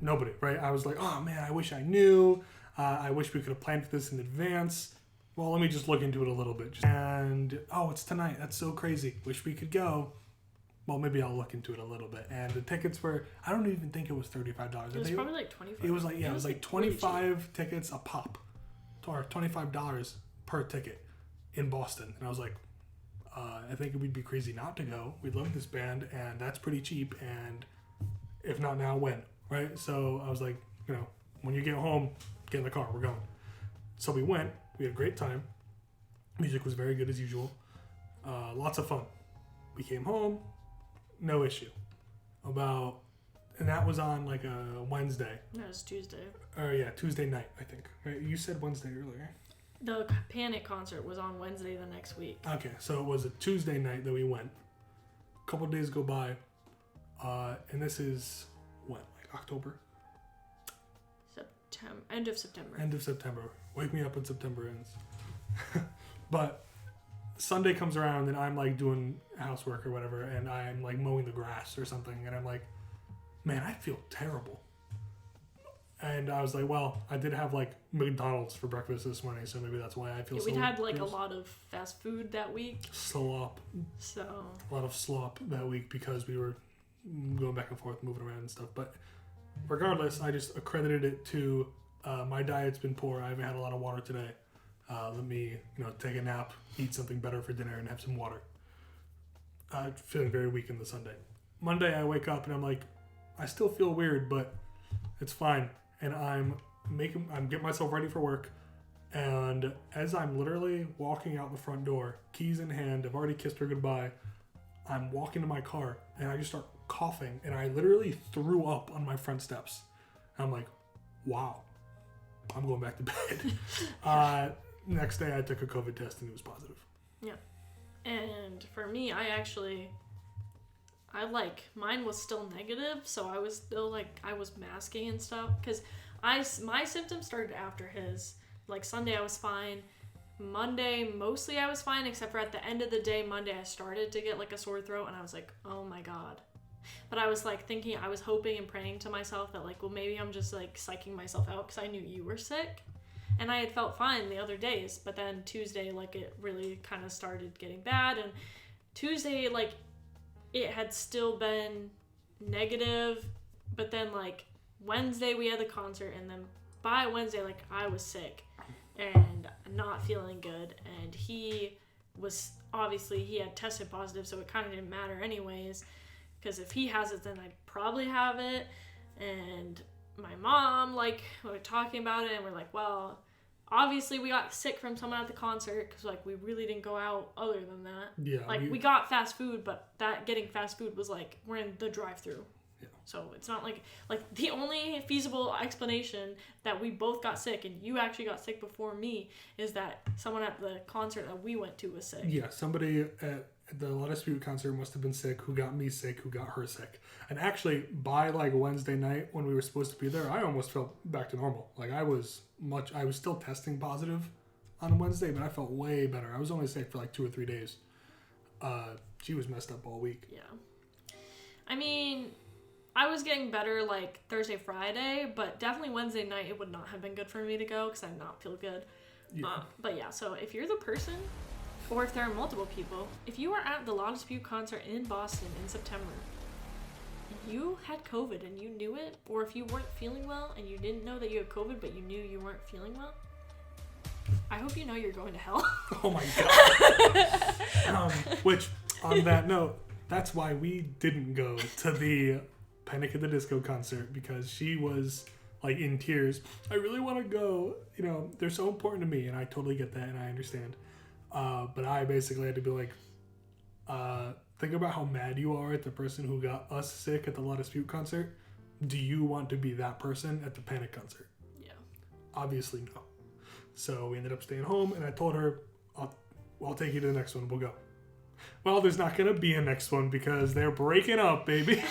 Nobody, right? I was like, oh man, I wish I knew. I wish we could have planned for this in advance. Well, let me just look into it a little bit. And, it's tonight. That's so crazy. Wish we could go. Well, maybe I'll look into it a little bit. And the tickets were, I don't even think it was $35. It was probably like $25. It was like 25 tickets a pop. Or $25 per ticket in Boston. And I was like, I think we'd be crazy not to go. We love this band, and that's pretty cheap. And if not now, when? Right? So I was like, when you get home, get in the car. We're going. So we went. We had a great time. Music was very good as usual. Lots of fun. We came home, no issue. And that was on like a Wednesday. No, it was Tuesday. Tuesday night, I think. Right? You said Wednesday earlier. The Panic concert was on Wednesday the next week. Okay, so it was a Tuesday night that we went. A couple days go by, and this is when, like October? End of September. End of September. Wake me up when September ends. But Sunday comes around and I'm like doing housework or whatever, and I'm like mowing the grass or something, and I'm like, man, I feel terrible. And I was like, well, I did have like McDonald's for breakfast this morning, so maybe that's why I feel so we'd had like gross. a lot of fast food that week. Slop. So. A lot of slop that week because we were going back and forth, moving around and stuff. But regardless, I just accredited it to my diet's been poor. I haven't had a lot of water today. Let me, take a nap, eat something better for dinner, and have some water. Feeling very weak in the Sunday. Monday, I wake up and I'm like, I still feel weird, but it's fine. And I'm getting myself ready for work. And as I'm literally walking out the front door, keys in hand, I've already kissed her goodbye. I'm walking to my car and I just start coughing, and I literally threw up on my front steps. I'm like, wow, I'm going back to bed. Next day I took a COVID test and it was positive. Yeah. And for me, mine was still negative, so I was still I was masking and stuff, because my symptoms started after his. Like Sunday I was fine. Monday, mostly I was fine, except for at the end of the day, Monday, I started to get like a sore throat, and I was like, oh my God. But I was like thinking, I was hoping and praying to myself that like, well, maybe I'm just like psyching myself out because I knew you were sick. And I had felt fine the other days, but then Tuesday, like it really kind of started getting bad. And Tuesday, like it had still been negative, but then like Wednesday we had the concert, and then by Wednesday, like I was sick and not feeling good, and he had tested positive, so it kind of didn't matter anyways, because if he has it, then I'd probably have it. And my mom, we were talking about it, and we're like, well, obviously we got sick from someone at the concert, because like we really didn't go out other than that. Yeah, we got fast food, but that getting fast food was like we're in the drive-thru. So it's not like the only feasible explanation that we both got sick and you actually got sick before me is that someone at the concert that we went to was sick. Yeah, somebody at the La Dispute concert must have been sick, who got me sick, who got her sick. And actually, by like Wednesday night when we were supposed to be there, I almost felt back to normal. Like I was still testing positive on Wednesday, but I felt way better. I was only sick for like 2 or 3 days. She was messed up all week. Yeah. I mean, I was getting better like Thursday, Friday, but definitely Wednesday night it would not have been good for me to go because I did not feel good. Yeah. But yeah, so if you're the person, or if there are multiple people, if you are at the La Dispute concert in Boston in September, and you had COVID and you knew it, or if you weren't feeling well and you didn't know that you had COVID but you knew you weren't feeling well, I hope you know you're going to hell. Oh my god. Which, on that note, that's why we didn't go to the Panic at the Disco concert, because she was like in tears. I really want to go. You know, they're so important to me, and I totally get that, and I understand. But I basically had to be like, think about how mad you are at the person who got us sick at the La Dispute concert. Do you want to be that person at the Panic concert? Yeah. Obviously no. So we ended up staying home, and I told her, I'll take you to the next one. We'll go. Well, there's not going to be a next one because they're breaking up, baby.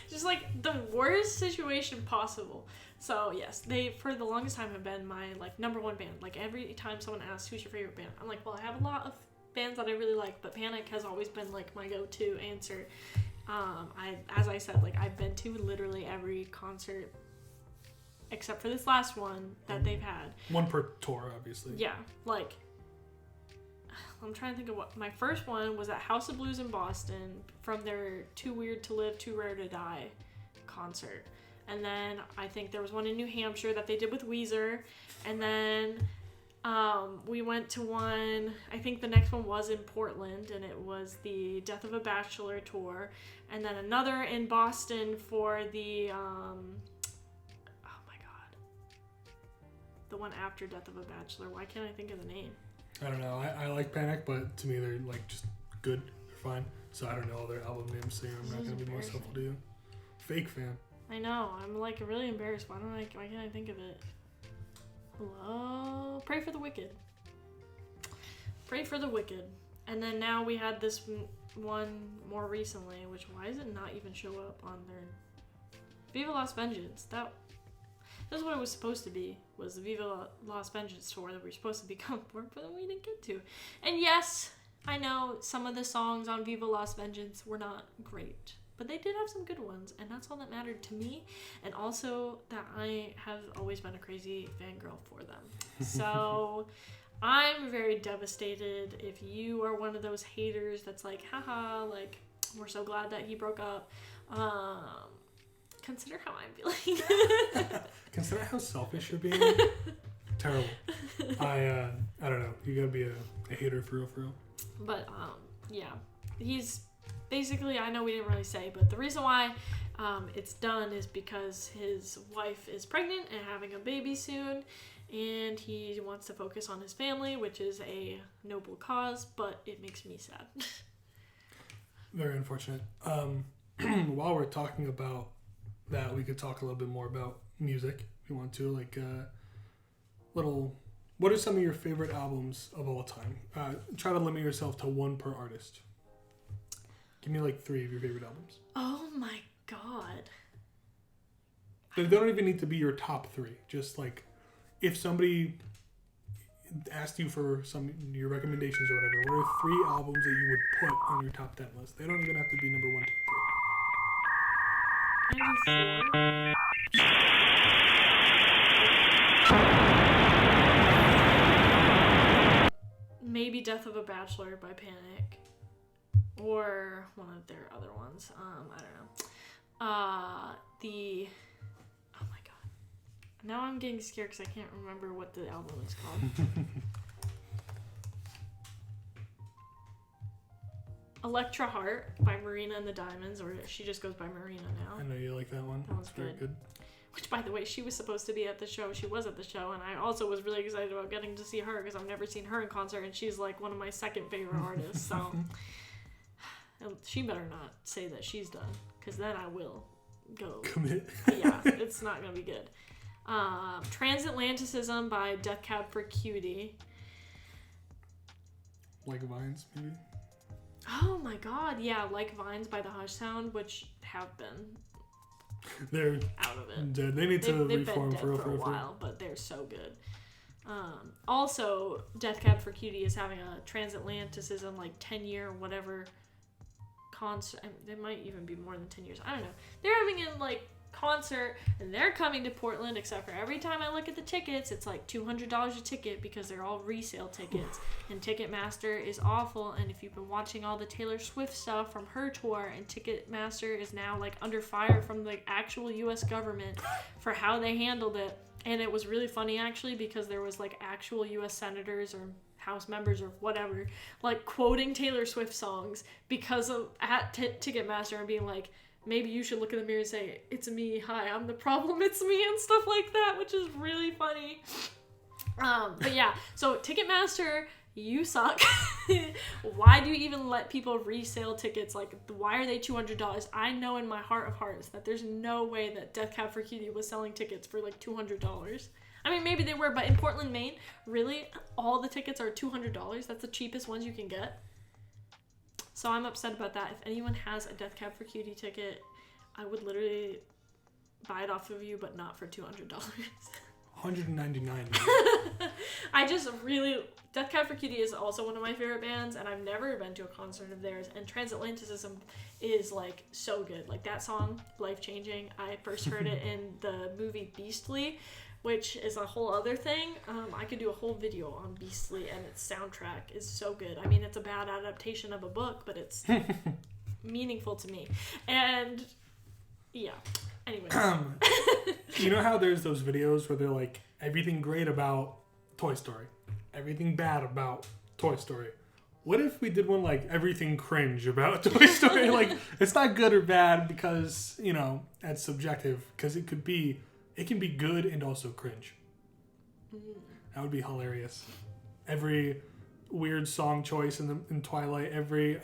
Just like the worst situation possible. So yes, they for the longest time have been my like number one band. Like every time someone asks who's your favorite band, I'm like, well, I have a lot of bands that I really like, but Panic has always been like my go-to answer. As I said, like I've been to literally every concert except for this last one that they've had. One per tour, obviously. Yeah, like I'm trying to think of what my first one was at House of Blues in Boston from their Too Weird to Live, Too Rare to Die concert. And then I think there was one in New Hampshire that they did with Weezer. And then we went to one, I think the next one was in Portland, and it was the Death of a Bachelor tour. And then another in Boston for the, oh my god, the one after Death of a Bachelor. Why can't I think of the name? I don't know. I like Panic, but to me they're like just good. They're fine. So I don't know all their album names, so I'm not going to be more helpful to you. Fake fan. I know. I'm like really embarrassed. Why can't I think of it? Hello? Pray for the Wicked. Pray for the Wicked. And then now we had this one more recently, which why does it not even show up on their Viva Las Vengeance? That's what it was supposed to be, was the Viva Las Vengeance tour that we were supposed to become for, but then we didn't get to. And yes, I know some of the songs on Viva Las Vengeance were not great, but they did have some good ones, and that's all that mattered to me, and also that I have always been a crazy fangirl for them. So I'm very devastated if you are one of those haters that's like, haha, like, we're so glad that he broke up. Consider how I'm feeling. Consider how selfish you're being. Terrible. I don't know. You gotta be a hater for real. But yeah, he's basically, I know we didn't really say, but the reason why it's done is because his wife is pregnant and having a baby soon, and he wants to focus on his family, which is a noble cause, but it makes me sad. Very unfortunate. While we're talking about that, we could talk a little bit more about music if you want to, like what are some of your favorite albums of all time? Try to limit yourself to one per artist. Give me like 3 of your favorite albums. Oh my god. They don't even need to be your top 3. Just like if somebody asked you for your recommendations or whatever, what are 3 albums that you would put on your top 10 list? They don't even have to be number 1, 2, 3. Can I do 4? Maybe Death of a Bachelor by Panic. Or one of their other ones. I don't know. Oh my god. Now I'm getting scared because I can't remember what the album is called. Electra Heart by Marina and the Diamonds, or she just goes by Marina now. I know you like that one. That one's very good. Which, by the way, she was supposed to be at the show. She was at the show, and I also was really excited about getting to see her because I've never seen her in concert, and she's like one of my second favorite artists. So she better not say that she's done, because then I will go. Commit. Yeah, it's not gonna be good. Transatlanticism by Death Cab for Cutie. Like Vines, maybe. Oh my god, yeah, Like Vines by the Hush Sound, which have been They're out of it. They need to They've reform been dead for a while, but they're so good. Also, Death Cab for Cutie is having a Transatlanticism, like 10-year whatever concert. It might even be more than 10 years. I don't know. They're having a like concert, and they're coming to Portland, except for every time I look at the tickets, it's like $200 a ticket because they're all resale tickets. And Ticketmaster is awful, and if you've been watching all the Taylor Swift stuff from her tour, and Ticketmaster is now like under fire from the actual US government for how they handled it. And it was really funny, actually, because there was, like, actual U.S. senators or House members or whatever, like, quoting Taylor Swift songs because of at Ticketmaster and being like, maybe you should look in the mirror and say, it's me, hi, I'm the problem, it's me, and stuff like that, which is really funny. But yeah, so Ticketmaster, you suck. Why do you even let people resale tickets? Like, why are they $200? I know in my heart of hearts that there's no way that Death Cab for Cutie was selling tickets for like $200. I mean, maybe they were, but in Portland, Maine, really, all the tickets are $200. That's the cheapest ones you can get. So I'm upset about that. If anyone has a Death Cab for Cutie ticket, I would literally buy it off of you, but not for $200. $199. I just really... Death Cab for Cutie is also one of my favorite bands, and I've never been to a concert of theirs, and Transatlanticism is, like, so good. Like, that song, life-changing. I first heard it in the movie Beastly, which is a whole other thing. I could do a whole video on Beastly, and its soundtrack is so good. I mean, it's a bad adaptation of a book, but it's meaningful to me. And, yeah. Anyways. You know how there's those videos where they're like, everything great about Toy Story, everything bad about Toy Story? What if we did one like everything cringe about Toy Story? Like, it's not good or bad because, you know, that's subjective, because it can be good and also cringe. That would be hilarious. Every weird song choice in Twilight, every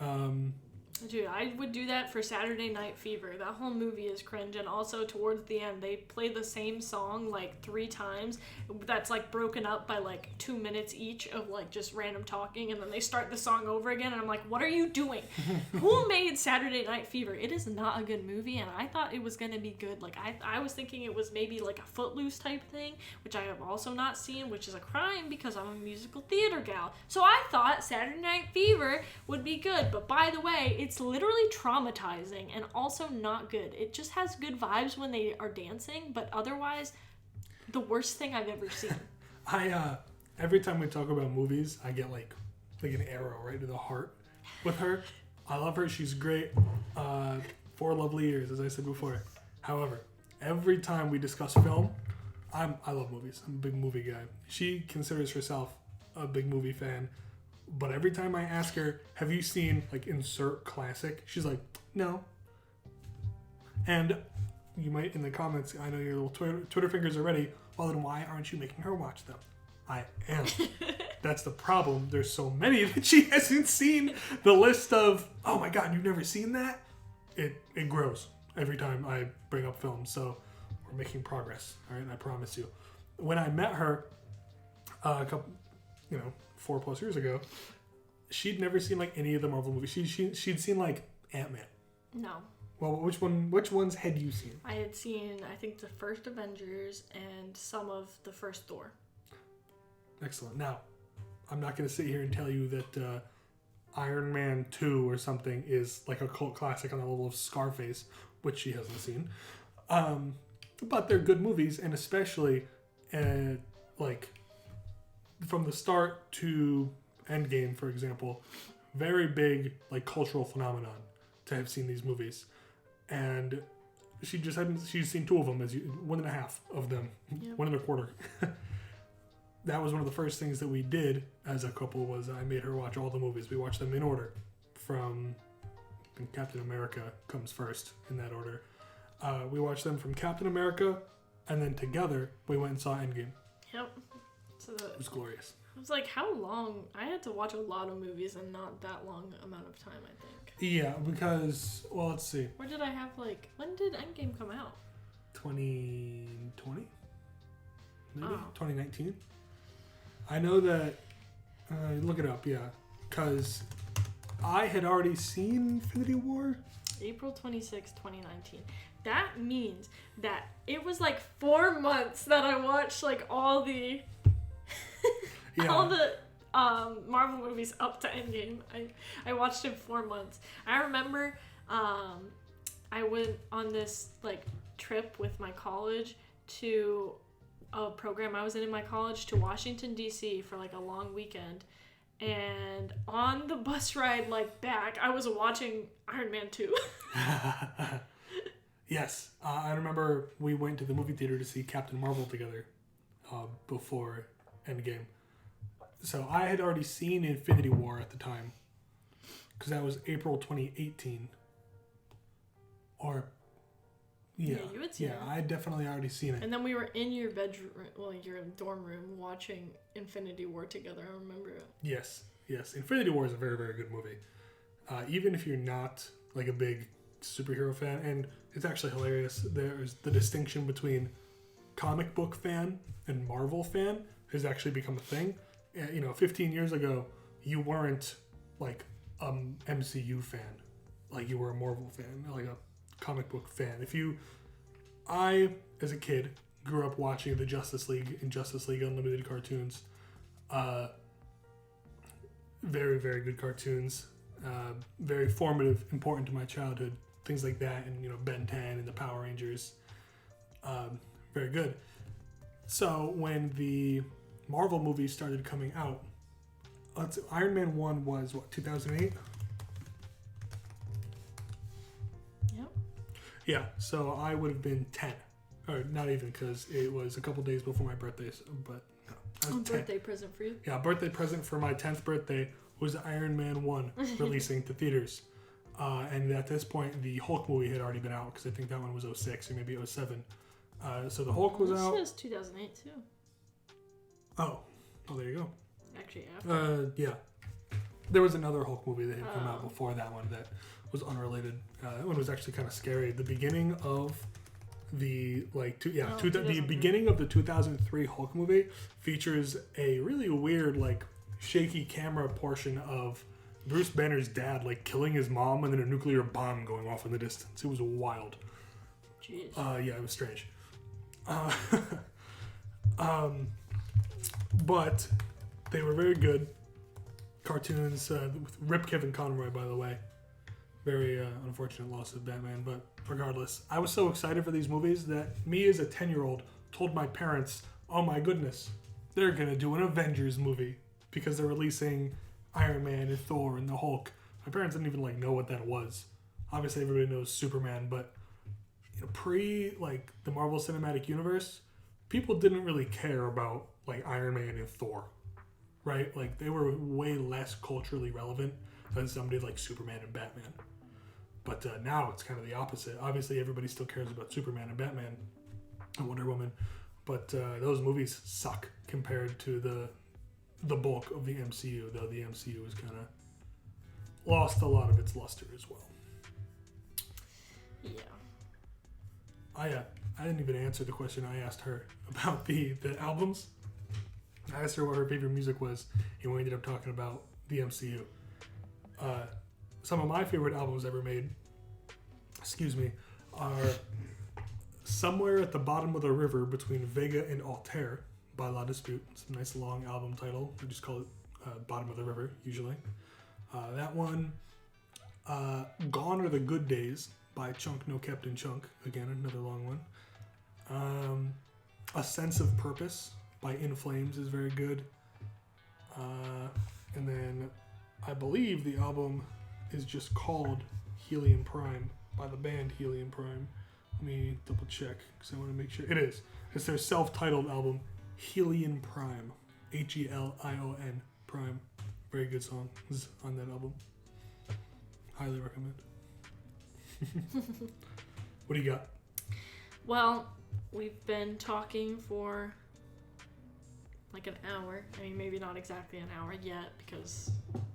Dude, I would do that for Saturday Night Fever. That whole movie is cringe, and also towards the end, they play the same song like 3 times. That's like broken up by like 2 minutes each of like just random talking, and then they start the song over again, and I'm like, what are you doing? Who made Saturday Night Fever? It is not a good movie, and I thought it was gonna be good. Like I was thinking it was maybe like a Footloose type thing, which I have also not seen, which is a crime because I'm a musical theater gal. So I thought Saturday Night Fever would be good, but by the way, it's literally traumatizing and also not good. It just has good vibes when they are dancing, but otherwise, the worst thing I've ever seen. Every time we talk about movies, I get like an arrow right to the heart with her. I love her. She's great. 4 lovely years, as I said before. However, every time we discuss film, I love movies. I'm a big movie guy. She considers herself a big movie fan. But every time I ask her, have you seen, like, insert classic? She's like, no. And you might, in the comments, I know your little Twitter fingers are ready. Well, then why aren't you making her watch them? I am. That's the problem. There's so many that she hasn't seen. The list of, oh my God, you've never seen that? It grows every time I bring up films. So we're making progress, all right? I promise you. When I met her a couple, 4+ years ago, she'd never seen like any of the Marvel movies. She'd seen like Ant-Man. No. Well, which ones had you seen? I had seen, I think, the first Avengers and some of the first Thor. Excellent. Now, I'm not going to sit here and tell you that Iron Man 2 or something is like a cult classic on the level of Scarface, which she hasn't seen. But they're good movies, and especially like from the start to Endgame, for example, very big like cultural phenomenon to have seen these movies. And she's seen 2 of them, 1.5 of them, yep. 1.25. That was one of the first things that we did as a couple, was I made her watch all the movies. We watched them in order from Captain America comes first in that order. We watched them from Captain America, and then together we went and saw Endgame. Yep. So it was glorious. I was like, how long? I had to watch a lot of movies in not that long amount of time, I think. Yeah, because, well, let's see. Where did I have, like, when did Endgame come out? 2020? Maybe? Oh. 2019? I know that, look it up, yeah. Because I had already seen Infinity War. April 26, 2019. That means that it was like 4 months that I watched like all the all the Marvel movies up to Endgame. I watched it 4 months. I remember I went on this like trip with my college to a program I was in my college to Washington D.C. for like a long weekend. And on the bus ride, like, back, I was watching Iron Man 2. Yes. I remember we went to the movie theater to see Captain Marvel together. before Endgame. So I had already seen Infinity War at the time, because that was April 2018. Or, yeah, you had seen it. I had definitely already seen it. And then we were in your bedroom, well, your dorm room, watching Infinity War together. I remember it. Yes. Infinity War is a very, very good movie. Even if you're not like a big superhero fan, and it's actually hilarious. There's the distinction between comic book fan and Marvel fan has actually become a thing. 15 years ago, you weren't like MCU fan, like you were a Marvel fan, like a comic book fan. I as a kid grew up watching the Justice League and Justice League Unlimited cartoons. Very, very good cartoons. Very formative, important to my childhood. Things like that, and Ben 10 and the Power Rangers. Very good. So when the Marvel movies started coming out, Iron Man 1 was 2008? Yep. Yeah, so I would have been 10. Or not even, because it was a couple days before my birthday, but no. I was 10. Birthday present for you? Yeah, birthday present for my 10th birthday was Iron Man 1 releasing to theaters. And at this point, the Hulk movie had already been out, because I think that one was 06 or maybe 07. So the Hulk was out. This was 2008 too. Oh, there you go. Actually, after. Yeah. There was another Hulk movie that had come out before that one that was unrelated. That one was actually kind of scary. The beginning of the the beginning of the 2003 Hulk movie features a really weird shaky camera portion of Bruce Banner's dad killing his mom and then a nuclear bomb going off in the distance. It was wild. Jeez. Yeah, it was strange. But they were very good cartoons. Rip Kevin Conroy, by the way. Very unfortunate loss of Batman, but regardless, I was so excited for these movies that me as a 10-year-old told my parents, oh my goodness, they're going to do an Avengers movie because they're releasing Iron Man and Thor and the Hulk. My parents didn't even know what that was. Obviously, everybody knows Superman, but pre the Marvel Cinematic Universe, people didn't really care about Iron Man and Thor, right? They were way less culturally relevant than somebody like Superman and Batman. But now it's kind of the opposite. Obviously, everybody still cares about Superman and Batman and Wonder Woman, but those movies suck compared to the bulk of the MCU, though the MCU has kind of lost a lot of its luster as well. Yeah. I didn't even answer the question I asked her about the albums. I asked her what her favorite music was, and we ended up talking about the MCU. Some of my favorite albums ever made, are Somewhere at the Bottom of the River Between Vega and Altair by La Dispute. It's a nice long album title. We just call it Bottom of the River, usually. That one. Gone Are the Good Days by Chunk No Captain Chunk. Again, another long one. A Sense of Purpose by In Flames is very good. And then I believe the album is just called Helium Prime by the band Helium Prime. Let me double check because I want to make sure. It is. It's their self-titled album, Helium Prime. Helion Prime. Very good song is on that album. Highly recommend. What do you got? Well, we've been talking for an hour. I mean, maybe not exactly an hour yet because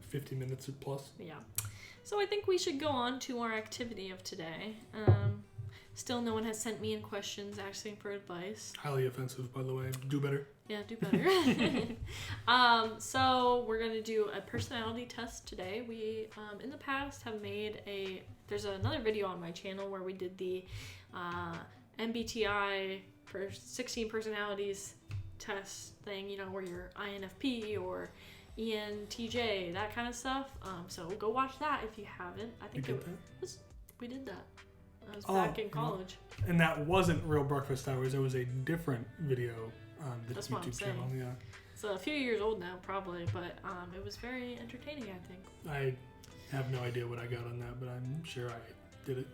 50 minutes plus. Yeah. So I think we should go on to our activity of today. Still no one has sent me in questions asking for advice. Highly offensive, by the way. Do better. Yeah, do better. So we're going to do a personality test today. We, in the past, have made there's another video on my channel where we did the MBTI for 16 personalities test thing, where you're INFP or ENTJ, that kind of stuff. So go watch that if you haven't. I think we did that. I was back in college. And that wasn't Real Breakfast Hours. It was a different video on the That's YouTube channel. Yeah. It's a few years old now, probably, but it was very entertaining, I think. I have no idea what I got on that, but I'm sure I did it.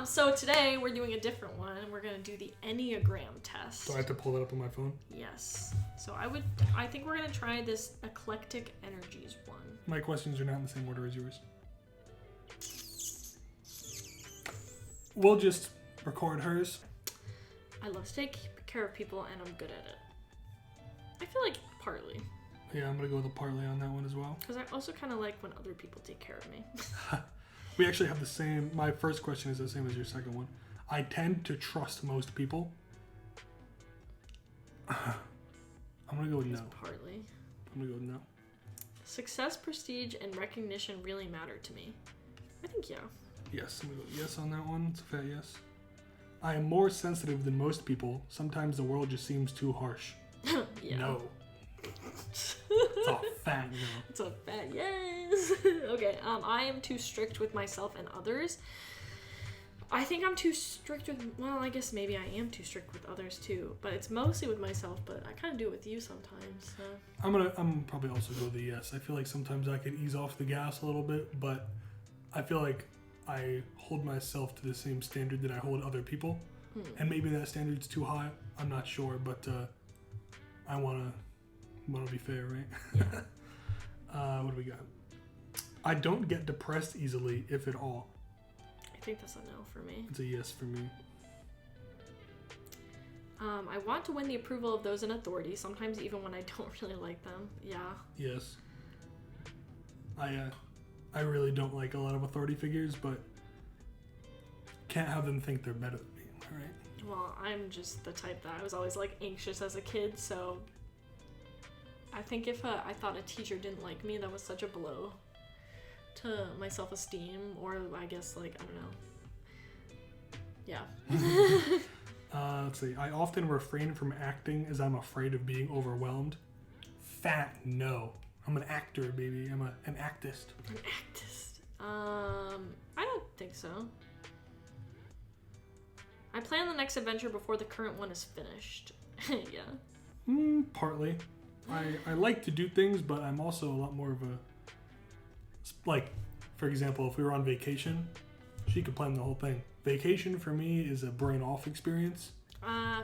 So today we're doing a different one. We're gonna do the Enneagram test. Do I have to pull that up on my phone? Yes. So I think we're gonna try this eclectic energies one. My questions are not in the same order as yours. We'll just record hers. I love to take care of people, and I'm good at it. I feel like partly. Yeah, I'm gonna go with a partly on that one as well. Because I also kind of like when other people take care of me. We actually have the same. My first question is the same as your second one. I tend to trust most people. I'm gonna go with no. Partly. I'm gonna go with no. Success, prestige, and recognition really matter to me. I think yeah. Yes, I'm gonna go yes on that one. It's a fat yes. I am more sensitive than most people. Sometimes the world just seems too harsh. Yeah. No. It's a fat no. It's a fat yes. Okay. I am too strict with myself and others. I think I'm too strict with. Well, I guess maybe I am too strict with others too. But it's mostly with myself. But I kind of do it with you sometimes. So. I'm probably also go with the yes. I feel like sometimes I could ease off the gas a little bit, but I feel like I hold myself to the same standard that I hold other people, and maybe that standard's too high. I'm not sure, but I wanna be fair, right? Yeah. What do we got? I don't get depressed easily, if at all. I think that's a no for me. It's a yes for me. I want to win the approval of those in authority, sometimes even when I don't really like them. Yeah. Yes. I really don't like a lot of authority figures, but can't have them think they're better than me, alright? Well, I'm just the type that I was always like anxious as a kid, so I think if I thought a teacher didn't like me, that was such a blow to my self-esteem, or I guess like, I don't know. Yeah. Let's see. I often refrain from acting as I'm afraid of being overwhelmed. Fat no. I'm an actor, baby. I'm an actist. An actist. I don't think so. I plan the next adventure before the current one is finished. Yeah. Partly. I like to do things, but I'm also a lot more of a... Like, for example, if we were on vacation, she could plan the whole thing. Vacation for me is a brain off experience.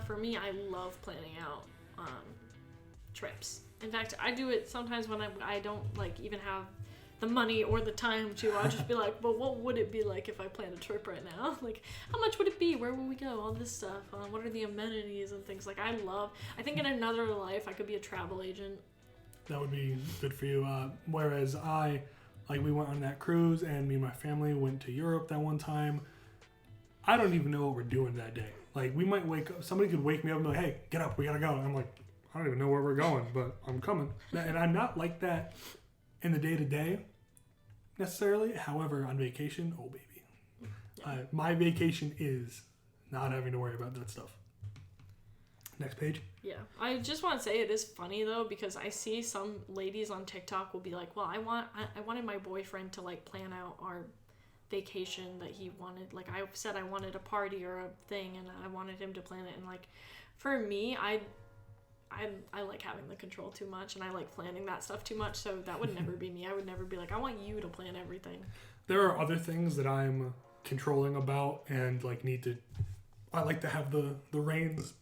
For me, I love planning out trips. In fact, I do it sometimes when I don't like even have the money or the time to. I'll just be like, well, what would it be like if I planned a trip right now? Like, how much would it be? Where would we go? All this stuff. What are the amenities and things? Like, I think in another life, I could be a travel agent. That would be good for you. Whereas we went on that cruise and me and my family went to Europe that one time. I don't even know what we're doing that day. Like, we might wake up, somebody could wake me up and be like, hey, get up, we gotta go. And I'm like, I don't even know where we're going, but I'm coming. And I'm not like that in the day-to-day necessarily. However, on vacation, oh baby. Yeah. My vacation is not having to worry about that stuff. Next page. Yeah. I just want to say it is funny though, because I see some ladies on TikTok will be like, well, I wanted my boyfriend to like plan out our vacation that he wanted. Like, I said I wanted a party or a thing and I wanted him to plan it. And like, for me, I like having the control too much, and I like planning that stuff too much, so that would never be me. I would never be like, I want you to plan everything. There are other things that I'm controlling about and like I like to have the reins,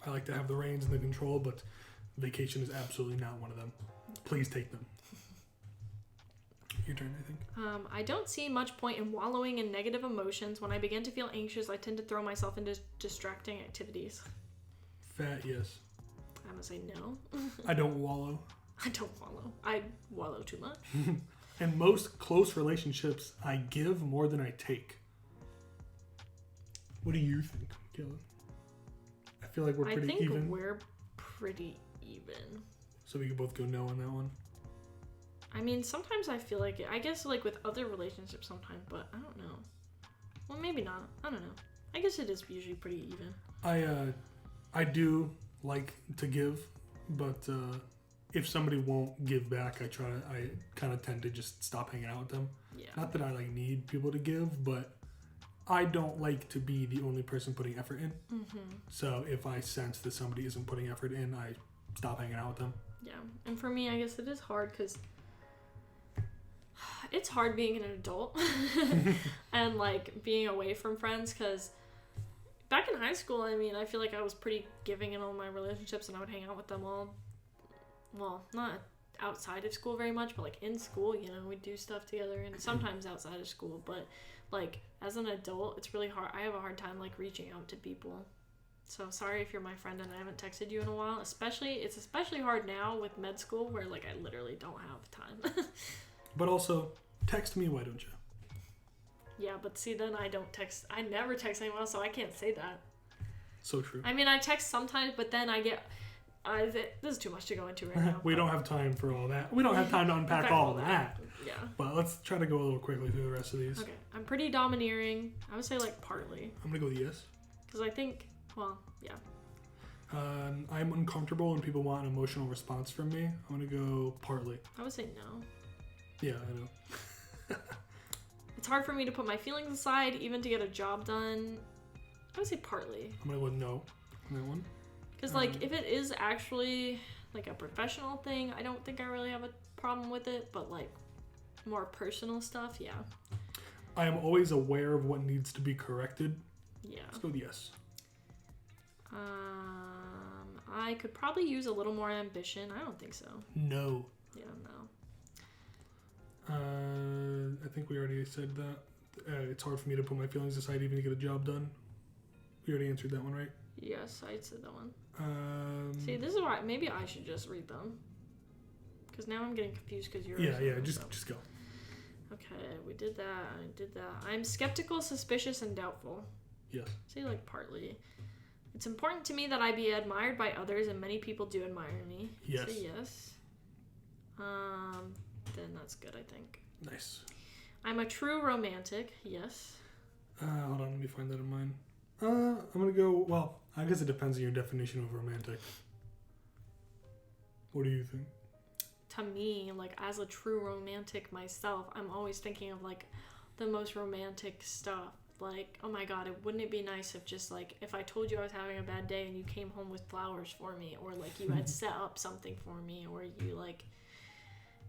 I like to have the reins and the control, but vacation is absolutely not one of them. Please take them. Your turn, I think. I don't see much point in wallowing in negative emotions. When I begin to feel anxious, I tend to throw myself into distracting activities. Fat yes. I'm gonna say no. I don't wallow. I don't wallow. I wallow too much. In most close relationships, I give more than I take. What do you think, Kayla? I feel like we're pretty even. I think we're pretty even. So we could both go no on that one? I mean, sometimes I feel like it. I guess like with other relationships sometimes, but I don't know. Well, maybe not. I don't know. I guess it is usually pretty even. I do like to give, but if somebody won't give back, I kind of tend to just stop hanging out with them. Yeah. Not that I like need people to give, but I don't like to be the only person putting effort in. Mm-hmm. So if I sense that somebody isn't putting effort in, I stop hanging out with them. Yeah, and for me, I guess it is hard because It's hard being an adult and like being away from friends, because back in high school, I mean, I feel like I was pretty giving in all my relationships, and I would hang out with them all. Well, not outside of school very much, but like in school, you know, we'd do stuff together, and sometimes outside of school. But like as an adult, it's really hard. I have a hard time like reaching out to people. So sorry if you're my friend and I haven't texted you in a while. It's especially hard now with med school, where like I literally don't have time. But also, text me, why don't you? Yeah, but see, then I never text anyone else, so I can't say that. So true. I mean, I text sometimes, but then I get... this is too much to go into right now. We don't have time for all that. We don't have time to unpack all of that. Yeah. But let's try to go a little quickly through the rest of these. Okay. I'm pretty domineering. I would say, like, partly. I'm going to go with yes. Because I think... Well, yeah. I'm uncomfortable when people want an emotional response from me. I'm going to go partly. I would say no. Yeah, I know. It's hard for me to put my feelings aside, even to get a job done. I would say partly. I'm going to go with no on that one. Because, like, if it is actually, like, a professional thing, I don't think I really have a problem with it. But, like, more personal stuff, yeah. I am always aware of what needs to be corrected. Yeah. Let's go with yes. I could probably use a little more ambition. I don't think so. No. Yeah, no. I think we already said that. It's hard for me to put my feelings aside even to get a job done. We already answered that one, right? Yes, I said that one. See, this is why maybe I should just read them. Because now I'm getting confused because you're... Yeah, just go. Okay, we did that. I did that. I'm skeptical, suspicious, and doubtful. Yes. Say, like, partly. It's important to me that I be admired by others, and many people do admire me. Yes. Say yes. Then that's good, I think. Nice. I'm a true romantic. Yes. Hold on, let me find that in mine. I'm gonna go. Well, I guess it depends on your definition of romantic. What do you think? To me, like, as a true romantic myself, I'm always thinking of, like, the most romantic stuff. Like, oh my god, wouldn't it be nice if just, like, if I told you I was having a bad day and you came home with flowers for me, or, like, you had set up something for me, or you, like,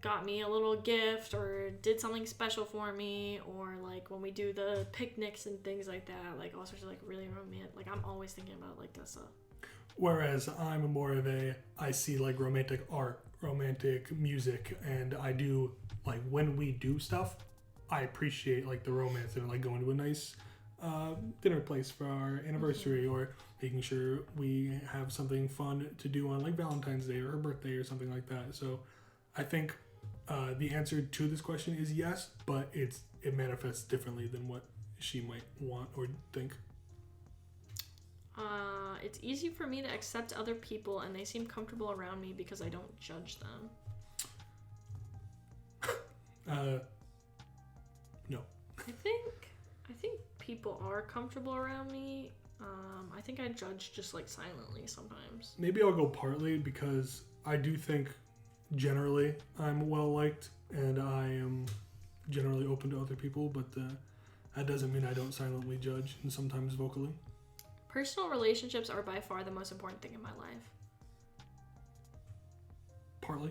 got me a little gift, or did something special for me, or, like, when we do the picnics and things like that, like, all sorts of, like, really romantic, like, I'm always thinking about, like, that stuff. Whereas I'm more of I see, like, romantic art, romantic music, and I do, like, when we do stuff, I appreciate, like, the romance and, like, going to a nice dinner place for our anniversary, or making sure we have something fun to do on, like, Valentine's Day or her birthday or something like that. So I think the answer to this question is yes, but it manifests differently than what she might want or think. It's easy for me to accept other people, and they seem comfortable around me because I don't judge them. No. I think people are comfortable around me. I think I judge just, like, silently sometimes. Maybe I'll go partly because I do think generally I'm well liked and I am generally open to other people, but that doesn't mean I don't silently judge, and sometimes vocally. Personal relationships are by far the most important thing in my life. Partly.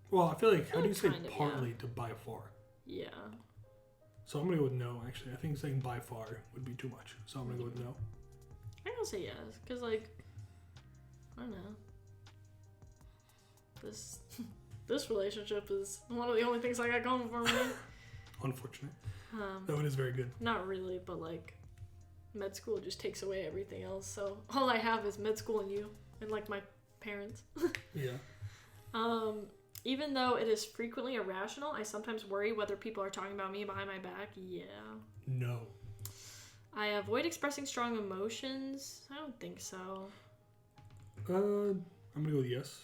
Well, I feel like, how do you say kind of, partly yeah. to by far? Yeah. So I'm going to go with no, actually. I think saying by far would be too much. So I'm going to go with no. I'm going to say yes, because, like, I don't know. This relationship is one of the only things I got going for me. Unfortunate. That one is very good. Not really, but, like, med school just takes away everything else. So all I have is med school and you, and, like, my parents. Yeah. Even though it is frequently irrational, I sometimes worry whether people are talking about me behind my back. Yeah. No. I avoid expressing strong emotions. I don't think so. I'm going to go with yes.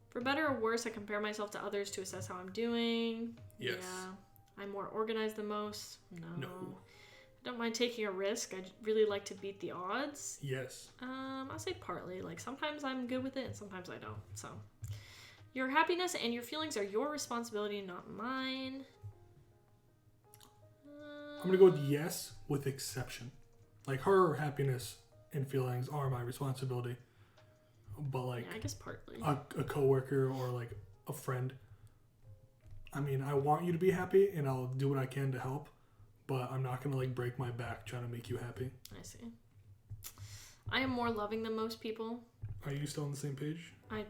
For better or worse, I compare myself to others to assess how I'm doing. Yes. Yeah. I'm more organized than most. No. No. I don't mind taking a risk. I really like to beat the odds. Yes. I'll say partly. Like, sometimes I'm good with it and sometimes I don't. So, your happiness and your feelings are your responsibility, not mine. I'm going to go with yes with exception. Like, her happiness and feelings are my responsibility. But, like, yeah, I guess partly. a coworker or, like, a friend, I mean, I want you to be happy, and I'll do what I can to help, but I'm not going to, like, break my back trying to make you happy. I see. I am more loving than most people. Are you still on the same page? I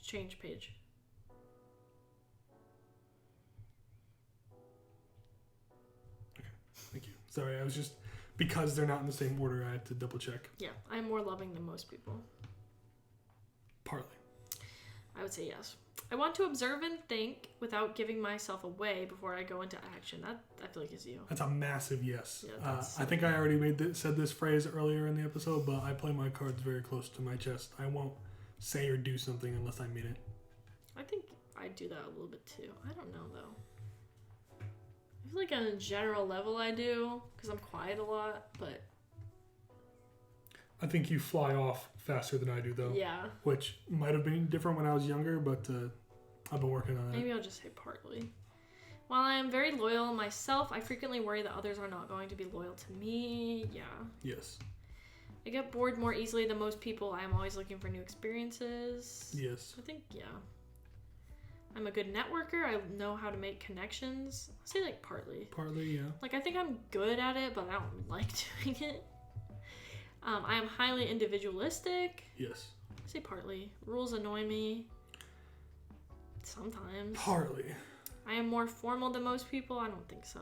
changed page. Okay, thank you. Sorry, I was just... Because they're not in the same order, I had to double check. Yeah, I am more loving than most people. Partly. I would say yes. I want to observe and think without giving myself away before I go into action. That, I feel like, is you. That's a massive yes. Yeah, I think I already said this phrase earlier in the episode, but I play my cards very close to my chest. I won't say or do something unless I mean it. I think I do that a little bit too. I don't know, though. I feel like on a general level I do, because I'm quiet a lot, but... I think you fly off faster than I do, though. Yeah. Which might have been different when I was younger, but I've been working on that. Maybe I'll just say partly. While I am very loyal myself, I frequently worry that others are not going to be loyal to me. Yeah. Yes. I get bored more easily than most people. I am always looking for new experiences. Yes. I think, yeah. I'm a good networker. I know how to make connections. I'll say, like, partly. Partly, yeah. Like, I think I'm good at it, but I don't like doing it. I am highly individualistic. Yes. I say partly. Rules annoy me. Sometimes. Partly. I am more formal than most people. I don't think so.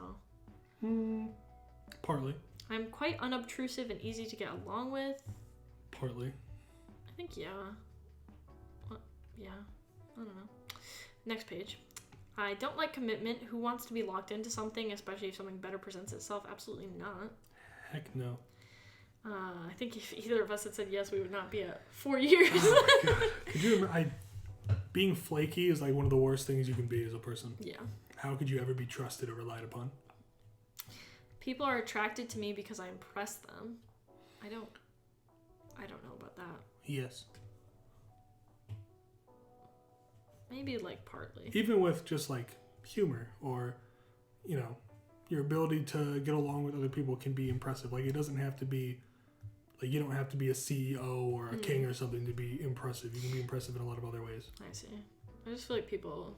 Partly. I'm quite unobtrusive and easy to get along with. Partly. I think, yeah. What? Yeah. I don't know. Next page. I don't like commitment. Who wants to be locked into something, especially if something better presents itself? Absolutely not. Heck no. I think if either of us had said yes, we would not be at 4 years. Oh my God. Could you remember, being flaky is like one of the worst things you can be as a person. Yeah. How could you ever be trusted or relied upon? People are attracted to me because I impress them. I don't know about that. Yes. Maybe, like, partly. Even with just like humor or, you know, your ability to get along with other people can be impressive. Like, it doesn't have to be, like, you don't have to be a CEO or a king or something to be impressive. You can be impressive in a lot of other ways. I see. I just feel like people,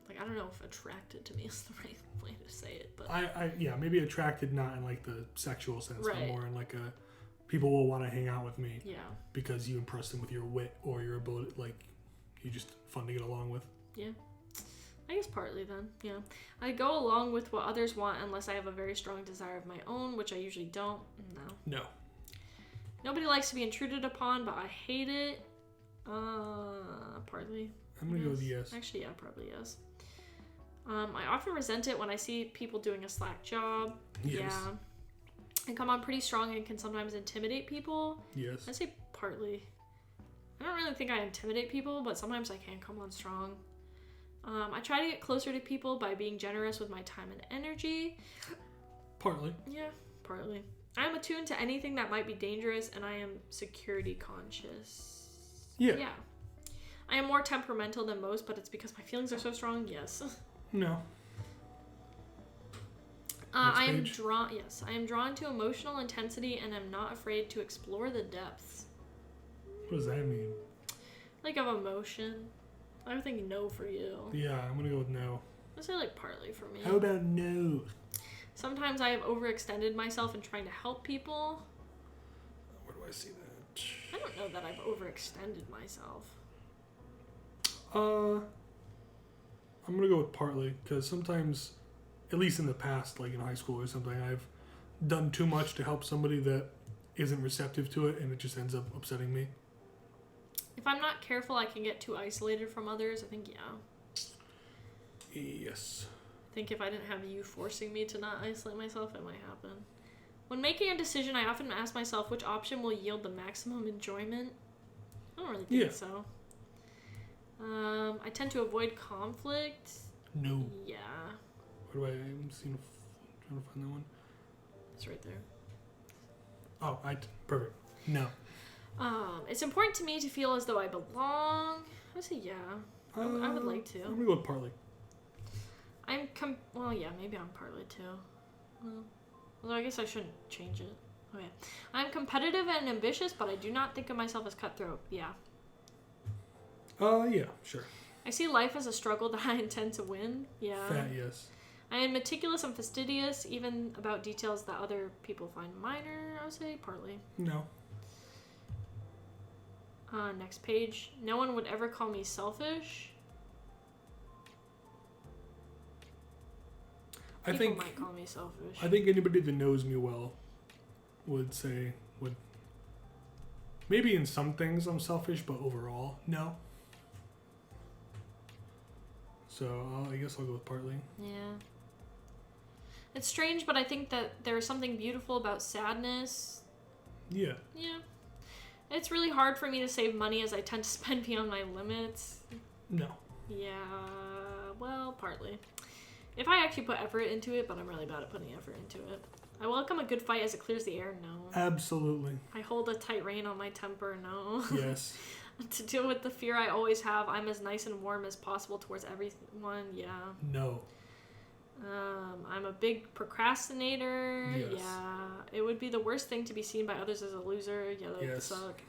like, I don't know if attracted to me is the right way to say it, but... Yeah, maybe attracted not in like the sexual sense, right. but more in like people will want to hang out with me. Yeah. Because you impress them with your wit or your ability, like, you're just fun to get along with. Yeah. I guess partly then, yeah. I go along with what others want unless I have a very strong desire of my own, which I usually don't. No. Nobody likes to be intruded upon, but I hate it. Partly. I'm going to go with yes. Actually, yeah, probably yes. I often resent it when I see people doing a slack job. Yes. Yeah. I come on pretty strong and can sometimes intimidate people. Yes. I say partly. I don't really think I intimidate people, but sometimes I can come on strong. I try to get closer to people by being generous with my time and energy. Partly. Yeah, partly. I am attuned to anything that might be dangerous, and I am security conscious. Yeah. Yeah. I am more temperamental than most, but it's because my feelings are so strong. Yes. No. I am drawn. Yes, I am drawn to emotional intensity, and am not afraid to explore the depths. What does that mean? Like, of emotion. I would think no for you. Yeah, I'm gonna go with no. I'd say, like, partly for me. How about no? Sometimes I have overextended myself in trying to help people. Where do I see that? I don't know that I've overextended myself. I'm gonna go with partly, because sometimes, at least in the past, like in high school or something, I've done too much to help somebody that isn't receptive to it, and it just ends up upsetting me. If I'm not careful, I can get too isolated from others. I think, yeah. Yes. I think if I didn't have you forcing me to not isolate myself, it might happen. When making a decision, I often ask myself which option will yield the maximum enjoyment. I don't really think so. I tend to avoid conflict. No. Yeah. Where do I'm trying to find that one. It's right there. Oh, perfect. No. It's important to me to feel as though I belong. I would say yeah. I would like to. I'm gonna go with partly. Well, yeah, maybe I'm partly too. Well, although I guess I shouldn't change it. Okay. I'm competitive and ambitious, but I do not think of myself as cutthroat. Yeah. Yeah, sure. I see life as a struggle that I intend to win. Yeah. Fat, yes. I am meticulous and fastidious, even about details that other people find minor, I would say, partly. No. Next page. No one would ever call me selfish. People might call me selfish. I think anybody that knows me well would maybe in some things I'm selfish, but overall, no. So I guess I'll go with partly. Yeah. It's strange, but I think that there's something beautiful about sadness. Yeah. Yeah. It's really hard for me to save money as I tend to spend beyond my limits. No. Yeah, well, partly. If I actually put effort into it, but I'm really bad at putting effort into it. I welcome a good fight as it clears the air, no. Absolutely. I hold a tight rein on my temper, no. Yes. To deal with the fear I always have, I'm as nice and warm as possible towards everyone, yeah. No. I'm a big procrastinator. Yes. Yeah. It would be the worst thing to be seen by others as a loser. Yeah, that would suck.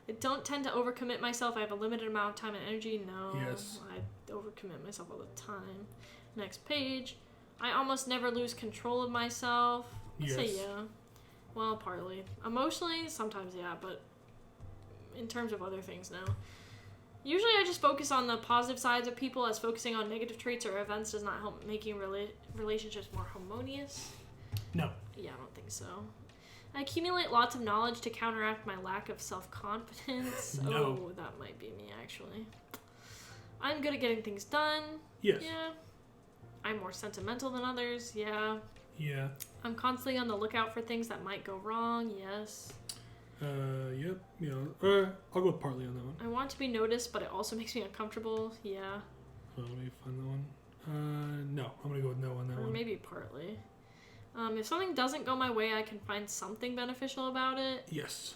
I don't tend to overcommit myself. I have a limited amount of time and energy. No. Yes. I overcommit myself all the time. Next page. I almost never lose control of myself. I'd say yeah. Well, partly. Emotionally, sometimes yeah, but in terms of other things, no. Usually I just focus on the positive sides of people, as focusing on negative traits or events does not help making relationships more harmonious. No. Yeah, I don't think so. I accumulate lots of knowledge to counteract my lack of self-confidence. No. Oh, that might be me, actually. I'm good at getting things done. Yes. Yeah. I'm more sentimental than others. Yeah. Yeah. I'm constantly on the lookout for things that might go wrong. Yes. Yep. Yeah. I'll go with partly on that one. I want to be noticed, but it also makes me uncomfortable. Yeah. Let me find that one. No. I'm going to go with no on that Or one. maybe partly. If something doesn't go my way, I can find something beneficial about it. Yes.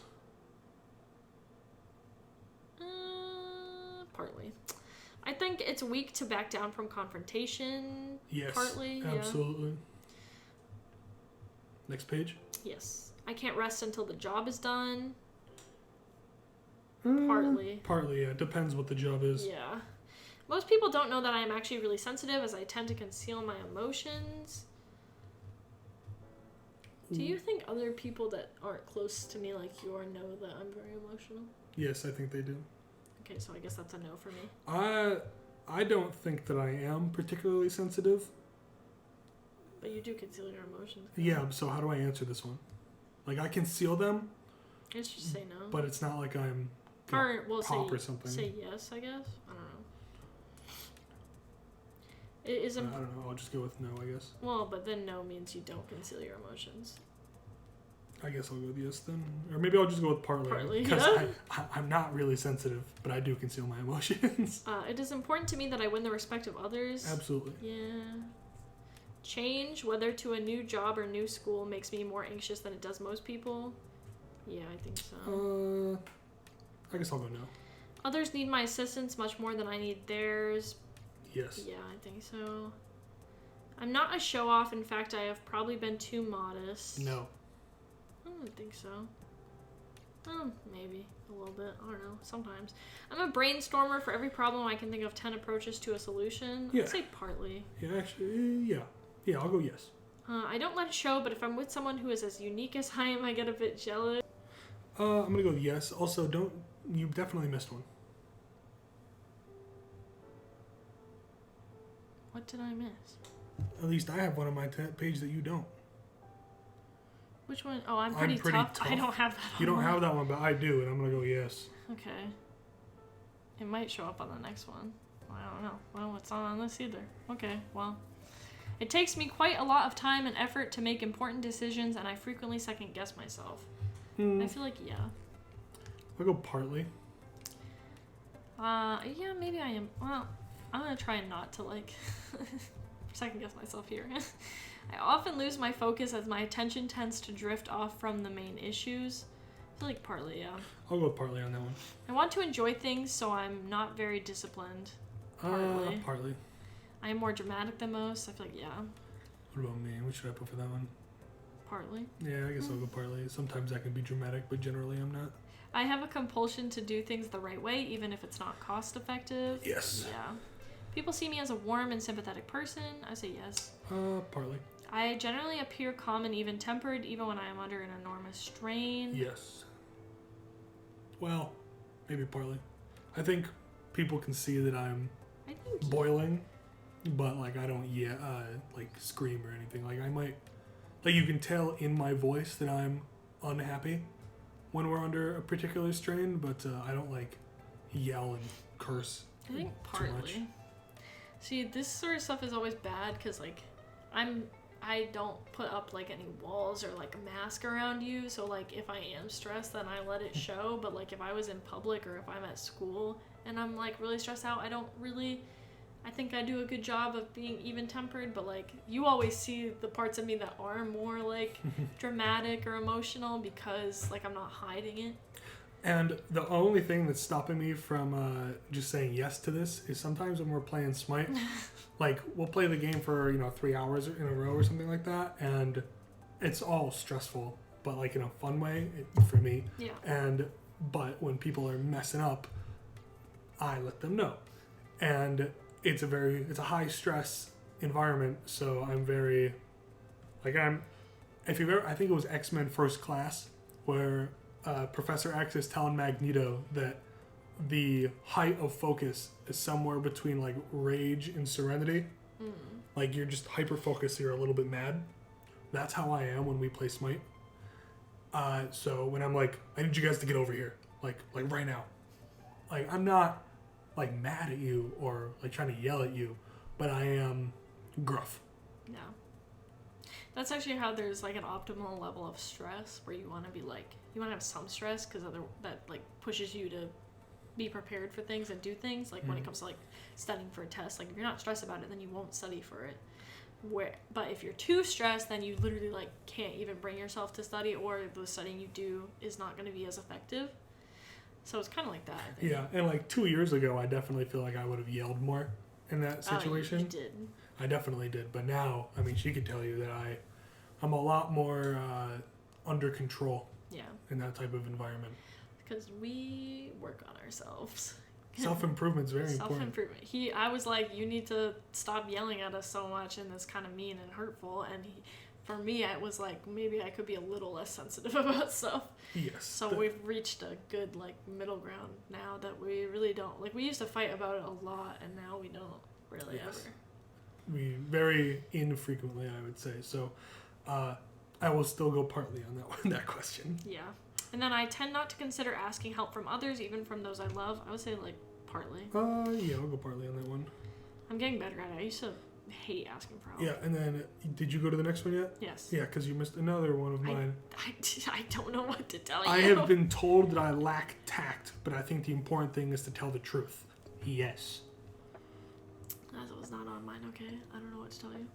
Partly. I think it's weak to back down from confrontation. Yes. Partly. Absolutely. Yeah. Next page. Yes. I can't rest until the job is done. Partly. Partly, yeah. Depends what the job is. Yeah. Most people don't know that I am actually really sensitive, as I tend to conceal my emotions. Do you think other people that aren't close to me like you are know that I'm very emotional? Yes, I think they do. Okay, so I guess that's a no for me. I don't think that I am particularly sensitive. But you do conceal your emotions. Yeah, so how do I answer this one? Like, I conceal them. Let's just say no. But it's not like I'm pop or something. Say yes, I guess. I don't know. It is. I don't know. I'll just go with no, I guess. Well, but then no means you don't conceal your emotions. I guess I'll go with yes then. Or maybe I'll just go with partly. Partly, because yeah. I'm not really sensitive, but I do conceal my emotions. It is important to me that I win the respect of others. Absolutely. Yeah. Change, whether to a new job or new school, makes me more anxious than it does most people. Yeah, I think so. I guess I'll go no. Others need my assistance much more than I need theirs. Yes. Yeah, I think so. I'm not a show-off. In fact, I have probably been too modest. No. I don't think so. Maybe a little bit. I don't know. Sometimes. I'm a brainstormer. For every problem, I can think of 10 approaches to a solution. Yeah. I'd say partly. Yeah, actually, yeah. Yeah, I'll go yes. I don't let it show, but if I'm with someone who is as unique as I am, I get a bit jealous. I'm going to go with yes. Also, you definitely missed one. What did I miss? At least I have one on my page that you don't. Which one? Oh, I'm pretty tough. I don't have that on You don't mine. have that one, but I do, and I'm going to go yes. Okay. It might show up on the next one. I don't know. Well, it's not on this either. Okay, well. It takes me quite a lot of time and effort to make important decisions, and I frequently second-guess myself. I feel like, yeah. I'll go partly. Yeah, maybe I am. Well, I'm going to try not to, second-guess myself here. I often lose my focus as my attention tends to drift off from the main issues. I feel like partly, yeah. I'll go partly on that one. I want to enjoy things, so I'm not very disciplined. Partly. Partly. I am more dramatic than most. I feel like, yeah. What about me? What should I put for that one? Partly. Yeah, I guess I'll go partly. Sometimes I can be dramatic, but generally I'm not. I have a compulsion to do things the right way, even if it's not cost effective. Yes. Yeah. People see me as a warm and sympathetic person. I say yes. Partly. I generally appear calm and even-tempered, even when I am under an enormous strain. Yes. Well, maybe partly. I think people can see that I'm boiling, but like I don't like scream or anything. Like I might, like you can tell in my voice that I'm unhappy when we're under a particular strain, but I don't like yell and curse. I think partly. See, this sort of stuff is always bad because like I don't put up like any walls or like a mask around you, so like if I am stressed then I let it show, but like if I was in public or if I'm at school and I'm like really stressed out, I think I do a good job of being even-tempered, but like you always see the parts of me that are more like dramatic or emotional because like I'm not hiding it. And the only thing that's stopping me from just saying yes to this is sometimes when we're playing Smite, like we'll play the game for 3 hours in a row or something like that, and it's all stressful, but like in a fun way for me. Yeah. But when people are messing up, I let them know, and it's a high stress environment, so I'm very like I think it was X-Men First Class where Professor X is telling Magneto that the height of focus is somewhere between like rage and serenity. Like you're just hyper focused, you're a little bit mad. That's how I am when we play Smite. So when I'm like, I need you guys to get over here, like right now. Like I'm not like mad at you or like trying to yell at you, but I am gruff. Yeah. That's actually how there's like an optimal level of stress where you want to be like, you want to have some stress because that like pushes you to be prepared for things and do things. Like when it comes to like studying for a test, like if you're not stressed about it, then you won't study for it. But if you're too stressed, then you literally like can't even bring yourself to study, or the studying you do is not going to be as effective. So it's kind of like that, I think. Yeah, and like 2 years ago, I definitely feel like I would have yelled more in that situation. You did. I definitely did. But now, I mean, she could tell you that I'm a lot more under control. Yeah. In that type of environment. Because we work on ourselves. Self-improvement's very important. Self-improvement. I was like, you need to stop yelling at us so much and it's kind of mean and hurtful. And for me, it was like, maybe I could be a little less sensitive about stuff. Yes. So we've reached a good like middle ground now that we really don't, like we used to fight about it a lot and now we don't really ever. We very infrequently, I would say. So I will still go partly on that question. Yeah. And then I tend not to consider asking help from others, even from those I love. I would say like partly. Yeah, I'll go partly on that one. I'm getting better at it. I used to hate asking for help. Yeah, and then did you go to the next one yet? Yes. Yeah, because you missed another one of mine. I don't know what to tell you. I have been told that I lack tact, but I think the important thing is to tell the truth. Yes. That was not on mine, okay? I don't know what to tell you.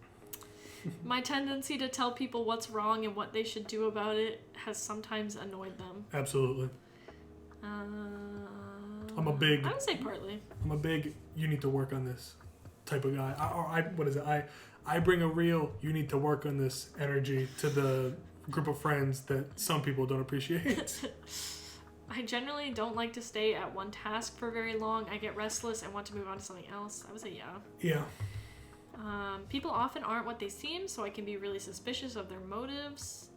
My tendency to tell people what's wrong and what they should do about it has sometimes annoyed them. Absolutely. I would say partly. I'm a big, you need to work on this type of guy. I bring a real, you need to work on this energy to the group of friends that some people don't appreciate. I generally don't like to stay at one task for very long. I get restless and want to move on to something else. I would say yeah. Yeah. People often aren't what they seem, so I can be really suspicious of their motives.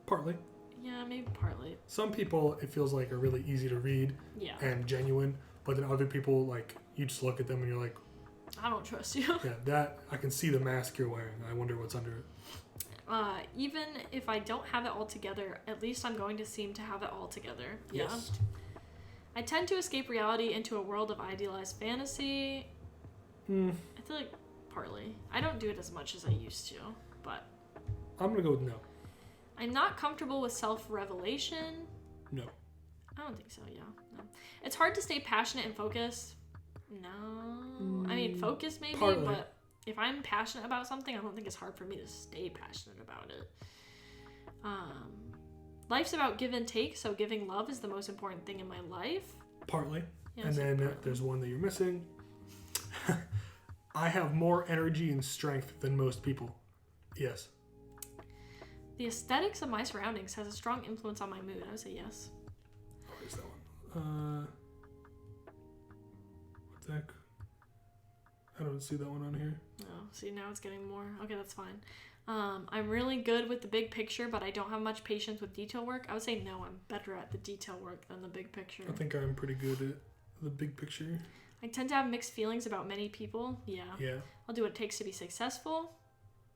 Partly. Yeah, maybe partly. Some people, it feels like, are really easy to read and genuine, but then other people, like, you just look at them and you're like, I don't trust you. Yeah, that, I can see the mask you're wearing. I wonder what's under it. Even if I don't have it all together, at least I'm going to seem to have it all together. Yes. Yeah. I tend to escape reality into a world of idealized fantasy. I feel like partly. I don't do it as much as I used to, but... I'm going to go with no. I'm not comfortable with self-revelation. No. I don't think so, yeah. No. It's hard to stay passionate and focused. No. I mean, focused maybe, partly. But if I'm passionate about something, I don't think it's hard for me to stay passionate about it. Life's about give and take, so giving love is the most important thing in my life. Partly. Yeah, and then there's one that you're missing. I have more energy and strength than most people. Yes. The aesthetics of my surroundings has a strong influence on my mood. I would say yes. Where's that one? What's that? I don't see that one on here. Oh, see, now it's getting more. Okay, that's fine. I'm really good with the big picture, but I don't have much patience with detail work. I would say no, I'm better at the detail work than the big picture. I think I'm pretty good at the big picture. I tend to have mixed feelings about many people. Yeah. Yeah. I'll do what it takes to be successful.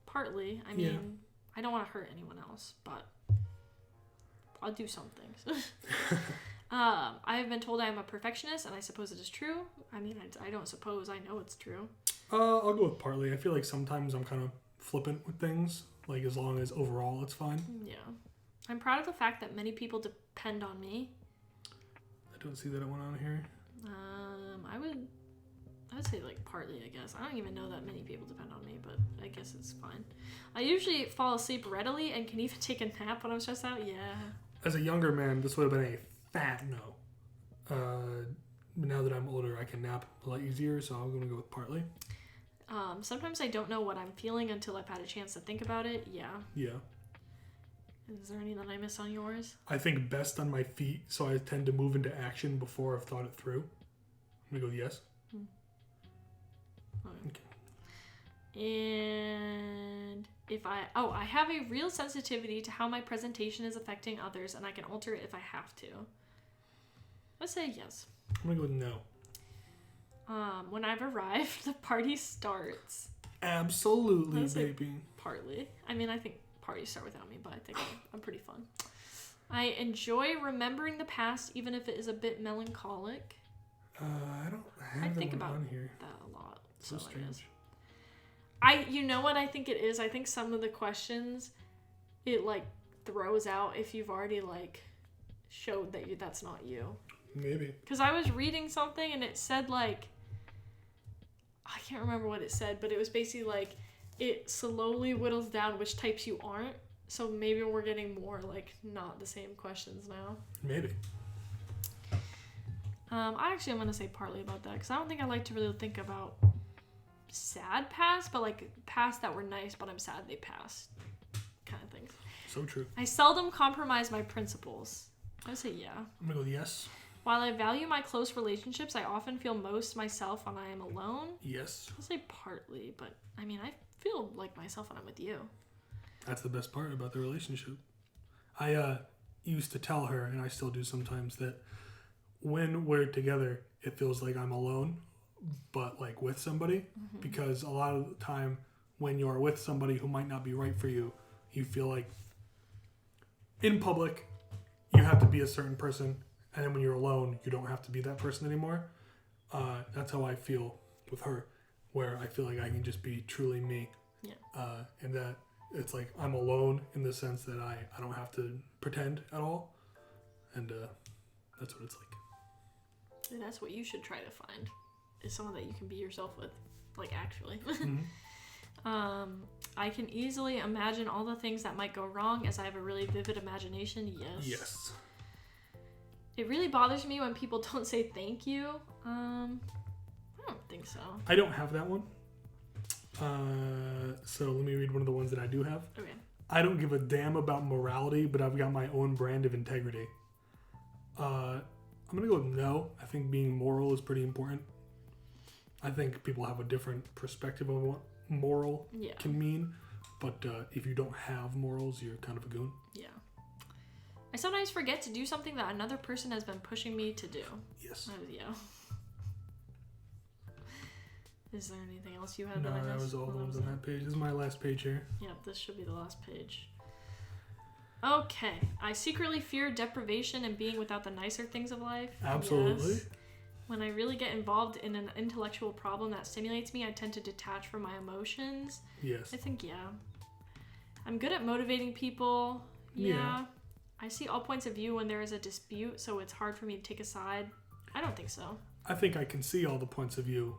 Partly. I mean, I don't want to hurt anyone else, but I'll do some things. I have been told I am a perfectionist, and I suppose it is true. I mean, I don't suppose. I know it's true. I'll go with partly. I feel like sometimes I'm kind of flippant with things. Like, as long as overall it's fine. Yeah. I'm proud of the fact that many people depend on me. I don't see that one on here. I would say like partly, I guess. I don't even know that many people depend on me, but I guess it's fine. I usually fall asleep readily and can even take a nap when I'm stressed out. Yeah. As a younger man, this would have been a fat no. Now that I'm older, I can nap a lot easier, so I'm going to go with partly. Sometimes I don't know what I'm feeling until I've had a chance to think about it. Yeah. Yeah. Is there any that I miss on yours? I think best on my feet, so I tend to move into action before I've thought it through. I'm going to go with yes. Okay. And I have a real sensitivity to how my presentation is affecting others, and I can alter it if I have to. Let's say yes. I'm going to go with no. When I've arrived, the party starts. Absolutely, baby. Partly. I mean, I think parties start without me, but I think I'm pretty fun. I enjoy remembering the past, even if it is a bit melancholic. I don't have that one on here. That a lot. So strange. You know what I think it is? I think some of the questions, it like throws out if you've already like showed that that's not you. Maybe. Because I was reading something and it said like, I can't remember what it said, but it was basically like it slowly whittles down which types you aren't. So maybe we're getting more like not the same questions now. Maybe. I'm going to say partly about that because I don't think I like to really think about sad past, but like past that were nice, but I'm sad they passed kind of things. So true. I seldom compromise my principles. I would say yeah. I'm going to go with yes. While I value my close relationships, I often feel most myself when I am alone. Yes. I'll say partly, but I mean, I feel like myself when I'm with you. That's the best part about the relationship. I used to tell her, and I still do sometimes, that when we're together, it feels like I'm alone, but like with somebody. Mm-hmm. Because a lot of the time when you're with somebody who might not be right for you, you feel like in public, you have to be a certain person. And then when you're alone, you don't have to be that person anymore. That's how I feel with her, where I feel like I can just be truly me. Yeah. And that it's like I'm alone in the sense that I don't have to pretend at all. And that's what it's like. And that's what you should try to find, is someone that you can be yourself with, like actually. Mm-hmm. I can easily imagine all the things that might go wrong as I have a really vivid imagination. Yes. Yes. It really bothers me when people don't say thank you. I don't think so. I don't have that one. So let me read one of the ones that I do have. Okay. I don't give a damn about morality, but I've got my own brand of integrity. I'm going to go with no. I think being moral is pretty important. I think people have a different perspective of what moral can mean. But if you don't have morals, you're kind of a goon. Yeah. I sometimes forget to do something that another person has been pushing me to do. Yes. Yeah. Is there anything else you have? No, that was all the ones on that page. This is my last page here. Yeah, this should be the last page. Okay. I secretly fear deprivation and being without the nicer things of life. Absolutely. Yes. When I really get involved in an intellectual problem that stimulates me, I tend to detach from my emotions. Yes. I think, yeah. I'm good at motivating people. Yeah. I see all points of view when there is a dispute, so it's hard for me to take a side. I don't think so. I think I can see all the points of view,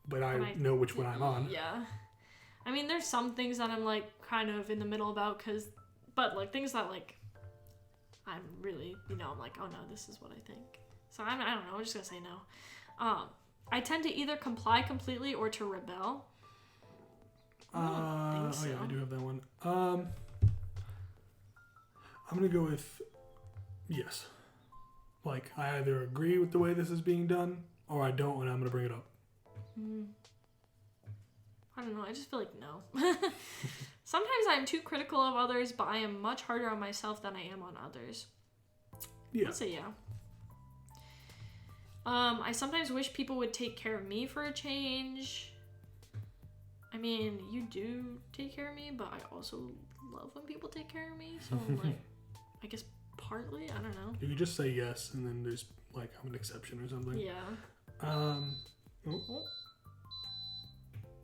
but I know which one I'm on. Yeah. I mean, there's some things that I'm, like, kind of in the middle about, but, like, things that, like, I'm really, I'm like, oh, no, this is what I think. So, I don't know. I'm just going to say no. I tend to either comply completely or to rebel. I don't think so. Oh, yeah, I do have that one. I'm going to go with yes. Like, I either agree with the way this is being done, or I don't, and I'm going to bring it up. I don't know. I just feel like no. Sometimes I'm too critical of others, but I am much harder on myself than I am on others. Yeah. I'd say yeah. I sometimes wish people would take care of me for a change. I mean, you do take care of me, but I also love when people take care of me. So, like, I guess partly, I don't know. You could just say yes, and then there's, like, I'm an exception or something. Yeah.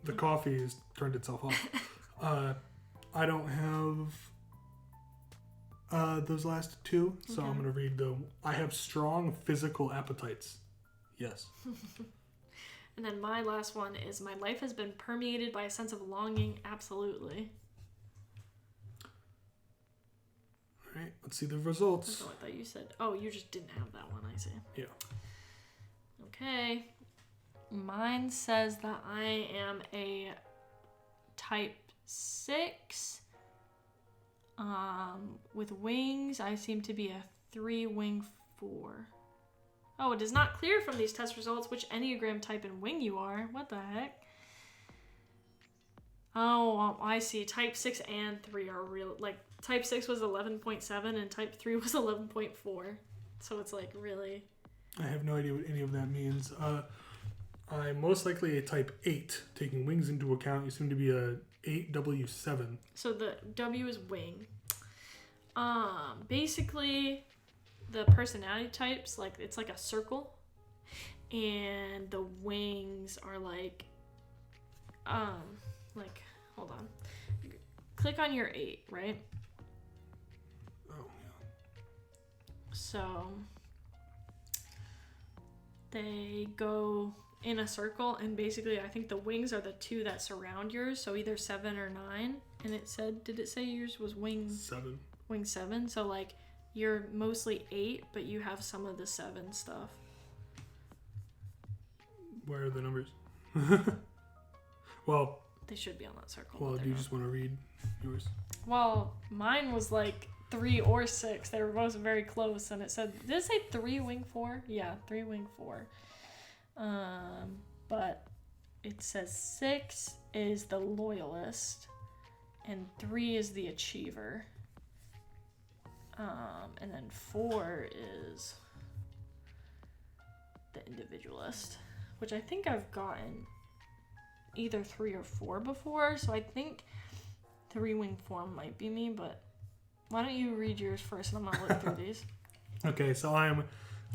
The coffee has turned itself off. I don't have those last two, so I'm going to read them. I have strong physical appetites. Yes. And then my last one is my life has been permeated by a sense of longing. Absolutely. All right, let's see the results. I thought you said. Oh, you just didn't have that one, I see. Yeah. Okay. Mine says that I am a type 6. With wings, I seem to be a 3-wing 4. Oh, it is not clear from these test results which Enneagram type and wing you are. What the heck? Oh, I see. Type 6 and 3 are real. Like, type 6 was 11.7 and type 3 was 11.4. So it's like really... I have no idea what any of that means. I'm most likely a type 8. Taking wings into account, you seem to be a 8W7. So the W is wing. Basically, the personality types, like, it's like a circle. And the wings are like, hold on. Click on your 8, right? Oh, yeah. So they go in a circle, and basically I think the wings are the 2 that surround yours, so either 7 or 9. And it said, did it say yours was wing 7? Wing 7. So like you're mostly 8, but you have some of the 7 stuff. Where are the numbers? Well, they should be on that circle. Well, do you just want to read yours? Well, mine was like 3 or 6. They were both very close, and it said, did it say 3-wing 4? Yeah, 3-wing 4. But it says 6 is the loyalist and 3 is the achiever. And then 4 is the individualist, which I think I've gotten either 3 or 4 before, so I think 3-wing 4 might be me, but why don't you read yours first and I'm gonna look through these. Okay, so I am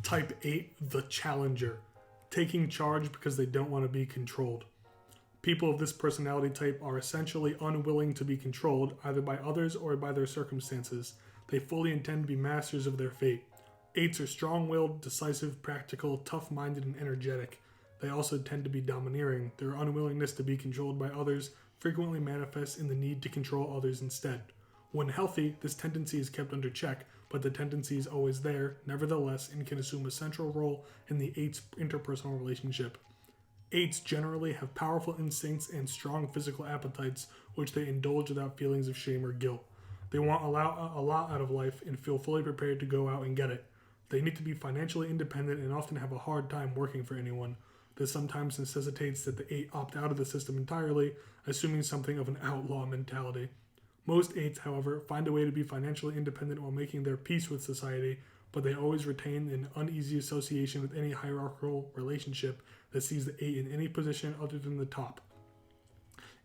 type 8, the challenger. Taking charge because they don't want to be controlled. People of this personality type are essentially unwilling to be controlled, either by others or by their circumstances. They fully intend to be masters of their fate. 8s are strong-willed, decisive, practical, tough-minded, and energetic. They also tend to be domineering. Their unwillingness to be controlled by others frequently manifests in the need to control others instead. When healthy, this tendency is kept under check, but the tendency is always there, nevertheless, and can assume a central role in the 8's interpersonal relationship. 8s generally have powerful instincts and strong physical appetites, which they indulge without feelings of shame or guilt. They want a lot out of life and feel fully prepared to go out and get it. They need to be financially independent and often have a hard time working for anyone. This sometimes necessitates that the 8 opt out of the system entirely, assuming something of an outlaw mentality. Most 8s, however, find a way to be financially independent while making their peace with society, but they always retain an uneasy association with any hierarchical relationship that sees the 8 in any position other than the top.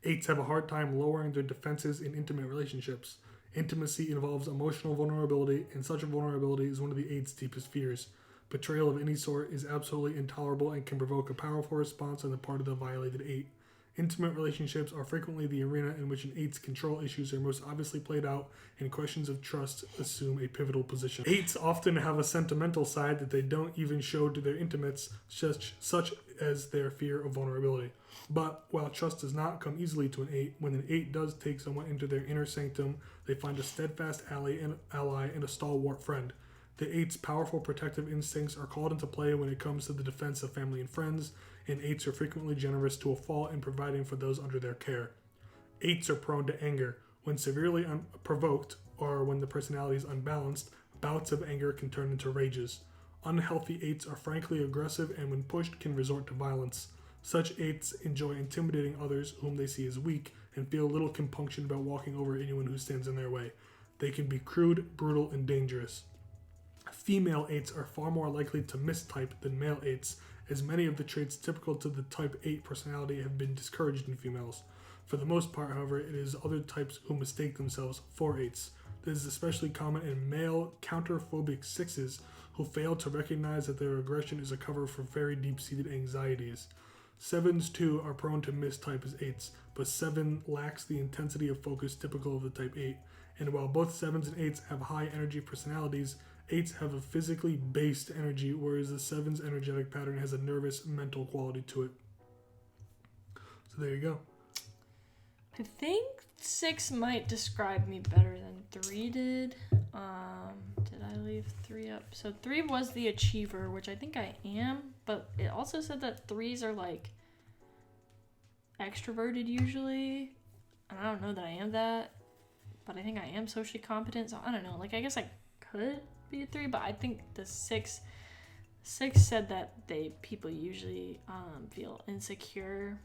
8s have a hard time lowering their defenses in intimate relationships. Intimacy involves emotional vulnerability, and such a vulnerability is one of the 8's deepest fears. Betrayal of any sort is absolutely intolerable and can provoke a powerful response on the part of the violated 8. Intimate relationships are frequently the arena in which an 8's control issues are most obviously played out, and questions of trust assume a pivotal position. 8s often have a sentimental side that they don't even show to their intimates, such as their fear of vulnerability. But while trust does not come easily to an 8, when an 8 does take someone into their inner sanctum, they find a steadfast ally and a stalwart friend. The 8's powerful protective instincts are called into play when it comes to the defense of family and friends, and 8s are frequently generous to a fault in providing for those under their care. 8s are prone to anger. When severely provoked, or when the personality is unbalanced, bouts of anger can turn into rages. Unhealthy 8s are frankly aggressive and when pushed can resort to violence. Such 8s enjoy intimidating others whom they see as weak and feel little compunction about walking over anyone who stands in their way. They can be crude, brutal, and dangerous. Female 8s are far more likely to mistype than male 8s, as many of the traits typical to the type 8 personality have been discouraged in females. For the most part, however, it is other types who mistake themselves for 8s. This is especially common in male counterphobic 6s who fail to recognize that their aggression is a cover for very deep-seated anxieties. 7s, too, are prone to mistype as 8s, but 7 lacks the intensity of focus typical of the type 8. And while both 7s and 8s have high energy personalities, 8s have a physically based energy, whereas the 7's energetic pattern has a nervous, mental quality to it. So there you go. I think 6 might describe me better than 3 did. Did I leave 3 up? So 3 was the achiever, which I think I am, but it also said that 3s are like extroverted usually. And I don't know that I am that, but I think I am socially competent. So I don't know. Like, I guess I could be a 3, but I think the 6 said that people usually feel insecure.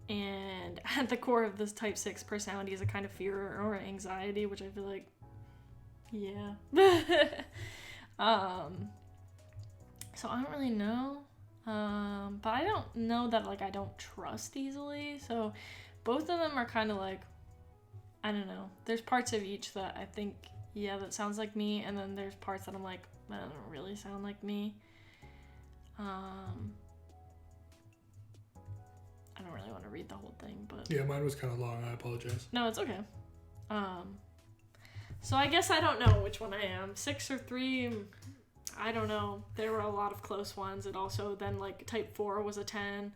And at the core of this type 6 personality is a kind of fear or anxiety, which I feel like, yeah. So I don't really know. But I don't know that, like, I don't trust easily. So both of them are kind of like, I don't know. There's parts of each that I think, yeah, that sounds like me. And then there's parts that I'm like, that don't really sound like me. I don't really want to read the whole thing, but... Yeah, mine was kind of long. I apologize. No, it's okay. So I guess I don't know which one I am. 6 or 3, I don't know. There were a lot of close ones. It also then, like, type 4 was a 10.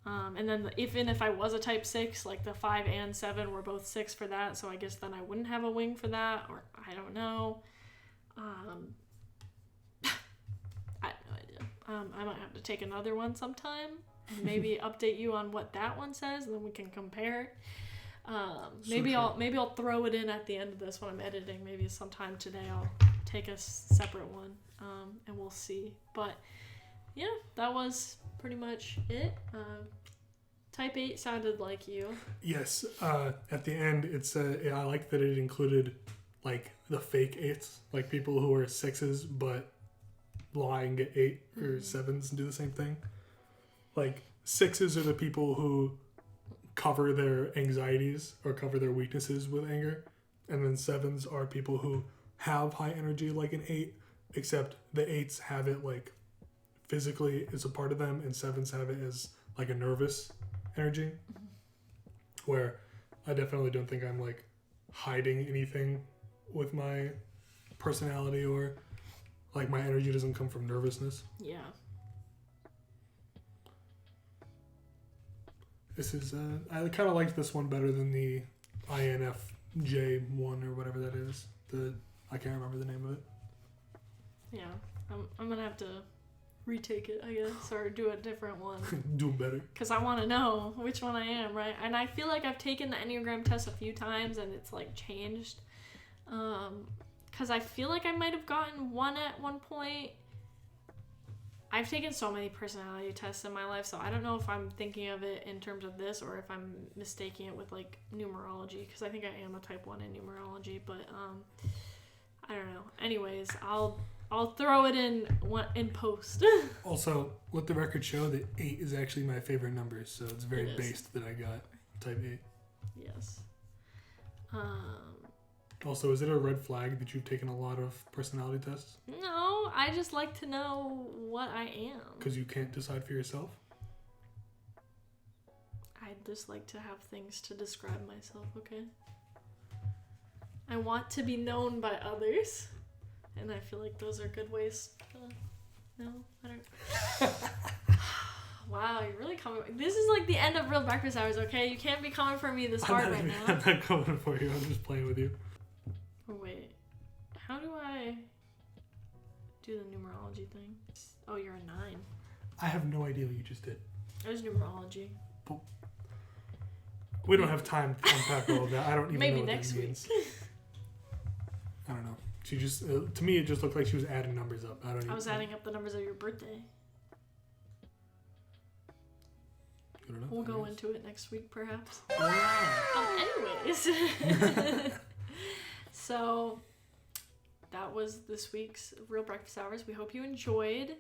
And then even if I was a type 6, like, the 5 and 7 were both 6 for that. So I guess then I wouldn't have a wing for that, or I don't know. I have no idea. I might have to take another one sometime. And maybe update you on what that one says, and then we can compare. Maybe I'll throw it in at the end of this when I'm editing. Maybe sometime today I'll take a separate one, and we'll see. But yeah, that was pretty much it. Type 8 sounded like you. Yes. At the end, I like that it included like the fake 8s, like people who are 6s but lie and get 8 or 7s and do the same thing. Like, 6s are the people who cover their anxieties or cover their weaknesses with anger. And then 7s are people who have high energy like an 8, except the 8s have it, like, physically as a part of them, and 7s have it as, like, a nervous energy. Where I definitely don't think I'm, like, hiding anything with my personality, or, like, my energy doesn't come from nervousness. Yeah. This is, I kind of liked this one better than the INFJ1 or whatever that is. I can't remember the name of it. Yeah, I'm going to have to retake it, I guess, or do a different one. Do better. Because I want to know which one I am, right? And I feel like I've taken the Enneagram test a few times and it's, like, changed. Because I feel like I might have gotten 1 at one point. I've taken so many personality tests in my life, so I don't know if I'm thinking of it in terms of this or if I'm mistaking it with, like, numerology, because I think I am a type 1 in numerology, but I don't know. Anyways, I'll throw it in post. Also, let the record show that 8 is actually my favorite number, so it's very based that I got type 8. Yes. Also, is it a red flag that you've taken a lot of personality tests? No, I just like to know what I am. Because you can't decide for yourself? I just like to have things to describe myself, okay? I want to be known by others. And I feel like those are good ways to... No, I don't... Wow, you're really coming... This is like the end of Real Breakfast Hours, okay? You can't be coming for me this hard right now. I'm not coming for you. I'm just playing with you. Oh, wait. How do I do the numerology thing? Oh, you're a 9. I have no idea what you just did. It was numerology. We don't have time to unpack all of that. I don't even Maybe know what next that means. I don't know. She just... to me, it just looked like she was adding numbers up. I was adding up the numbers of your birthday. Good enough. We'll go into it next week, perhaps. Wow. Anyways. So, that was this week's Real Breakfast Hours. We hope you enjoyed.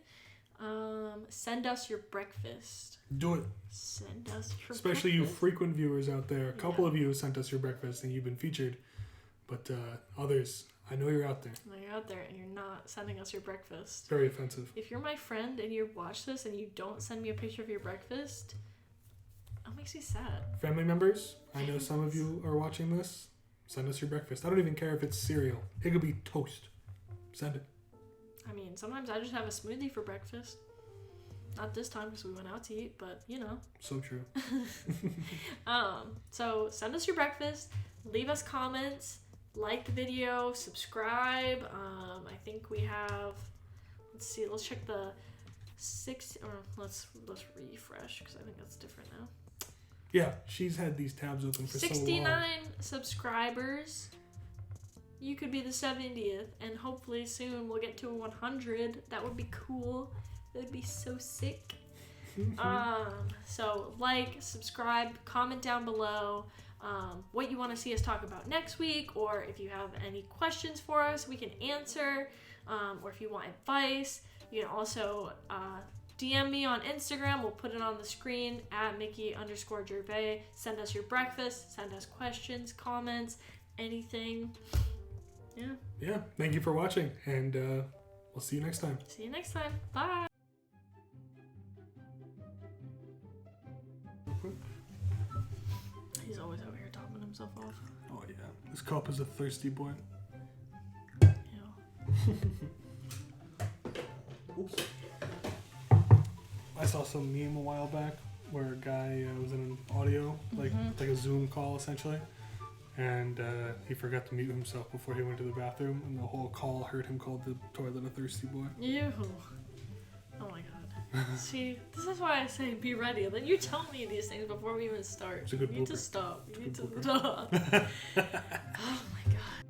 Send us your breakfast. Do it. Send us your Especially breakfast. you frequent viewers out there. A couple of you sent us your breakfast and you've been featured. But others, I know you're out there. You're out there and you're not sending us your breakfast. Very offensive. If you're my friend and you watch this and you don't send me a picture of your breakfast, that makes me sad. Family members, I know some of you are watching this. Send us your breakfast. I don't even care if it's cereal. It could be toast. Send it. I mean, sometimes I just have a smoothie for breakfast. Not this time because we went out to eat, but you know. So true. So send us your breakfast. Leave us comments. Like the video. Subscribe. I think we have. Let's see. Let's check the let's refresh because I think that's different now. Yeah, she's had these tabs open for 69 so long. subscribers. You could be the 70th, and hopefully soon we'll get to 100. That would be cool. That would be so sick. So like, subscribe, comment down below what you want to see us talk about next week, or if you have any questions for us, we can answer. Or if you want advice, you can also DM me on Instagram. We'll put it on the screen at Mickey_Gervais. Send us your breakfast. Send us questions, comments, anything. Yeah. Thank you for watching, and we'll see you next time. See you next time. Bye. He's always over here topping himself off. Oh yeah, this cup is a thirsty boy. Yeah. Oops. I saw some meme a while back where a guy was in an audio, like a Zoom call essentially, and he forgot to mute himself before he went to the bathroom, and the whole call heard him call the toilet a thirsty boy. Ew. Oh my god. See, this is why I say be ready. Then you tell me these things before we even start. It's a good You need blooper. to stop. You need to blooper. stop. Oh my god.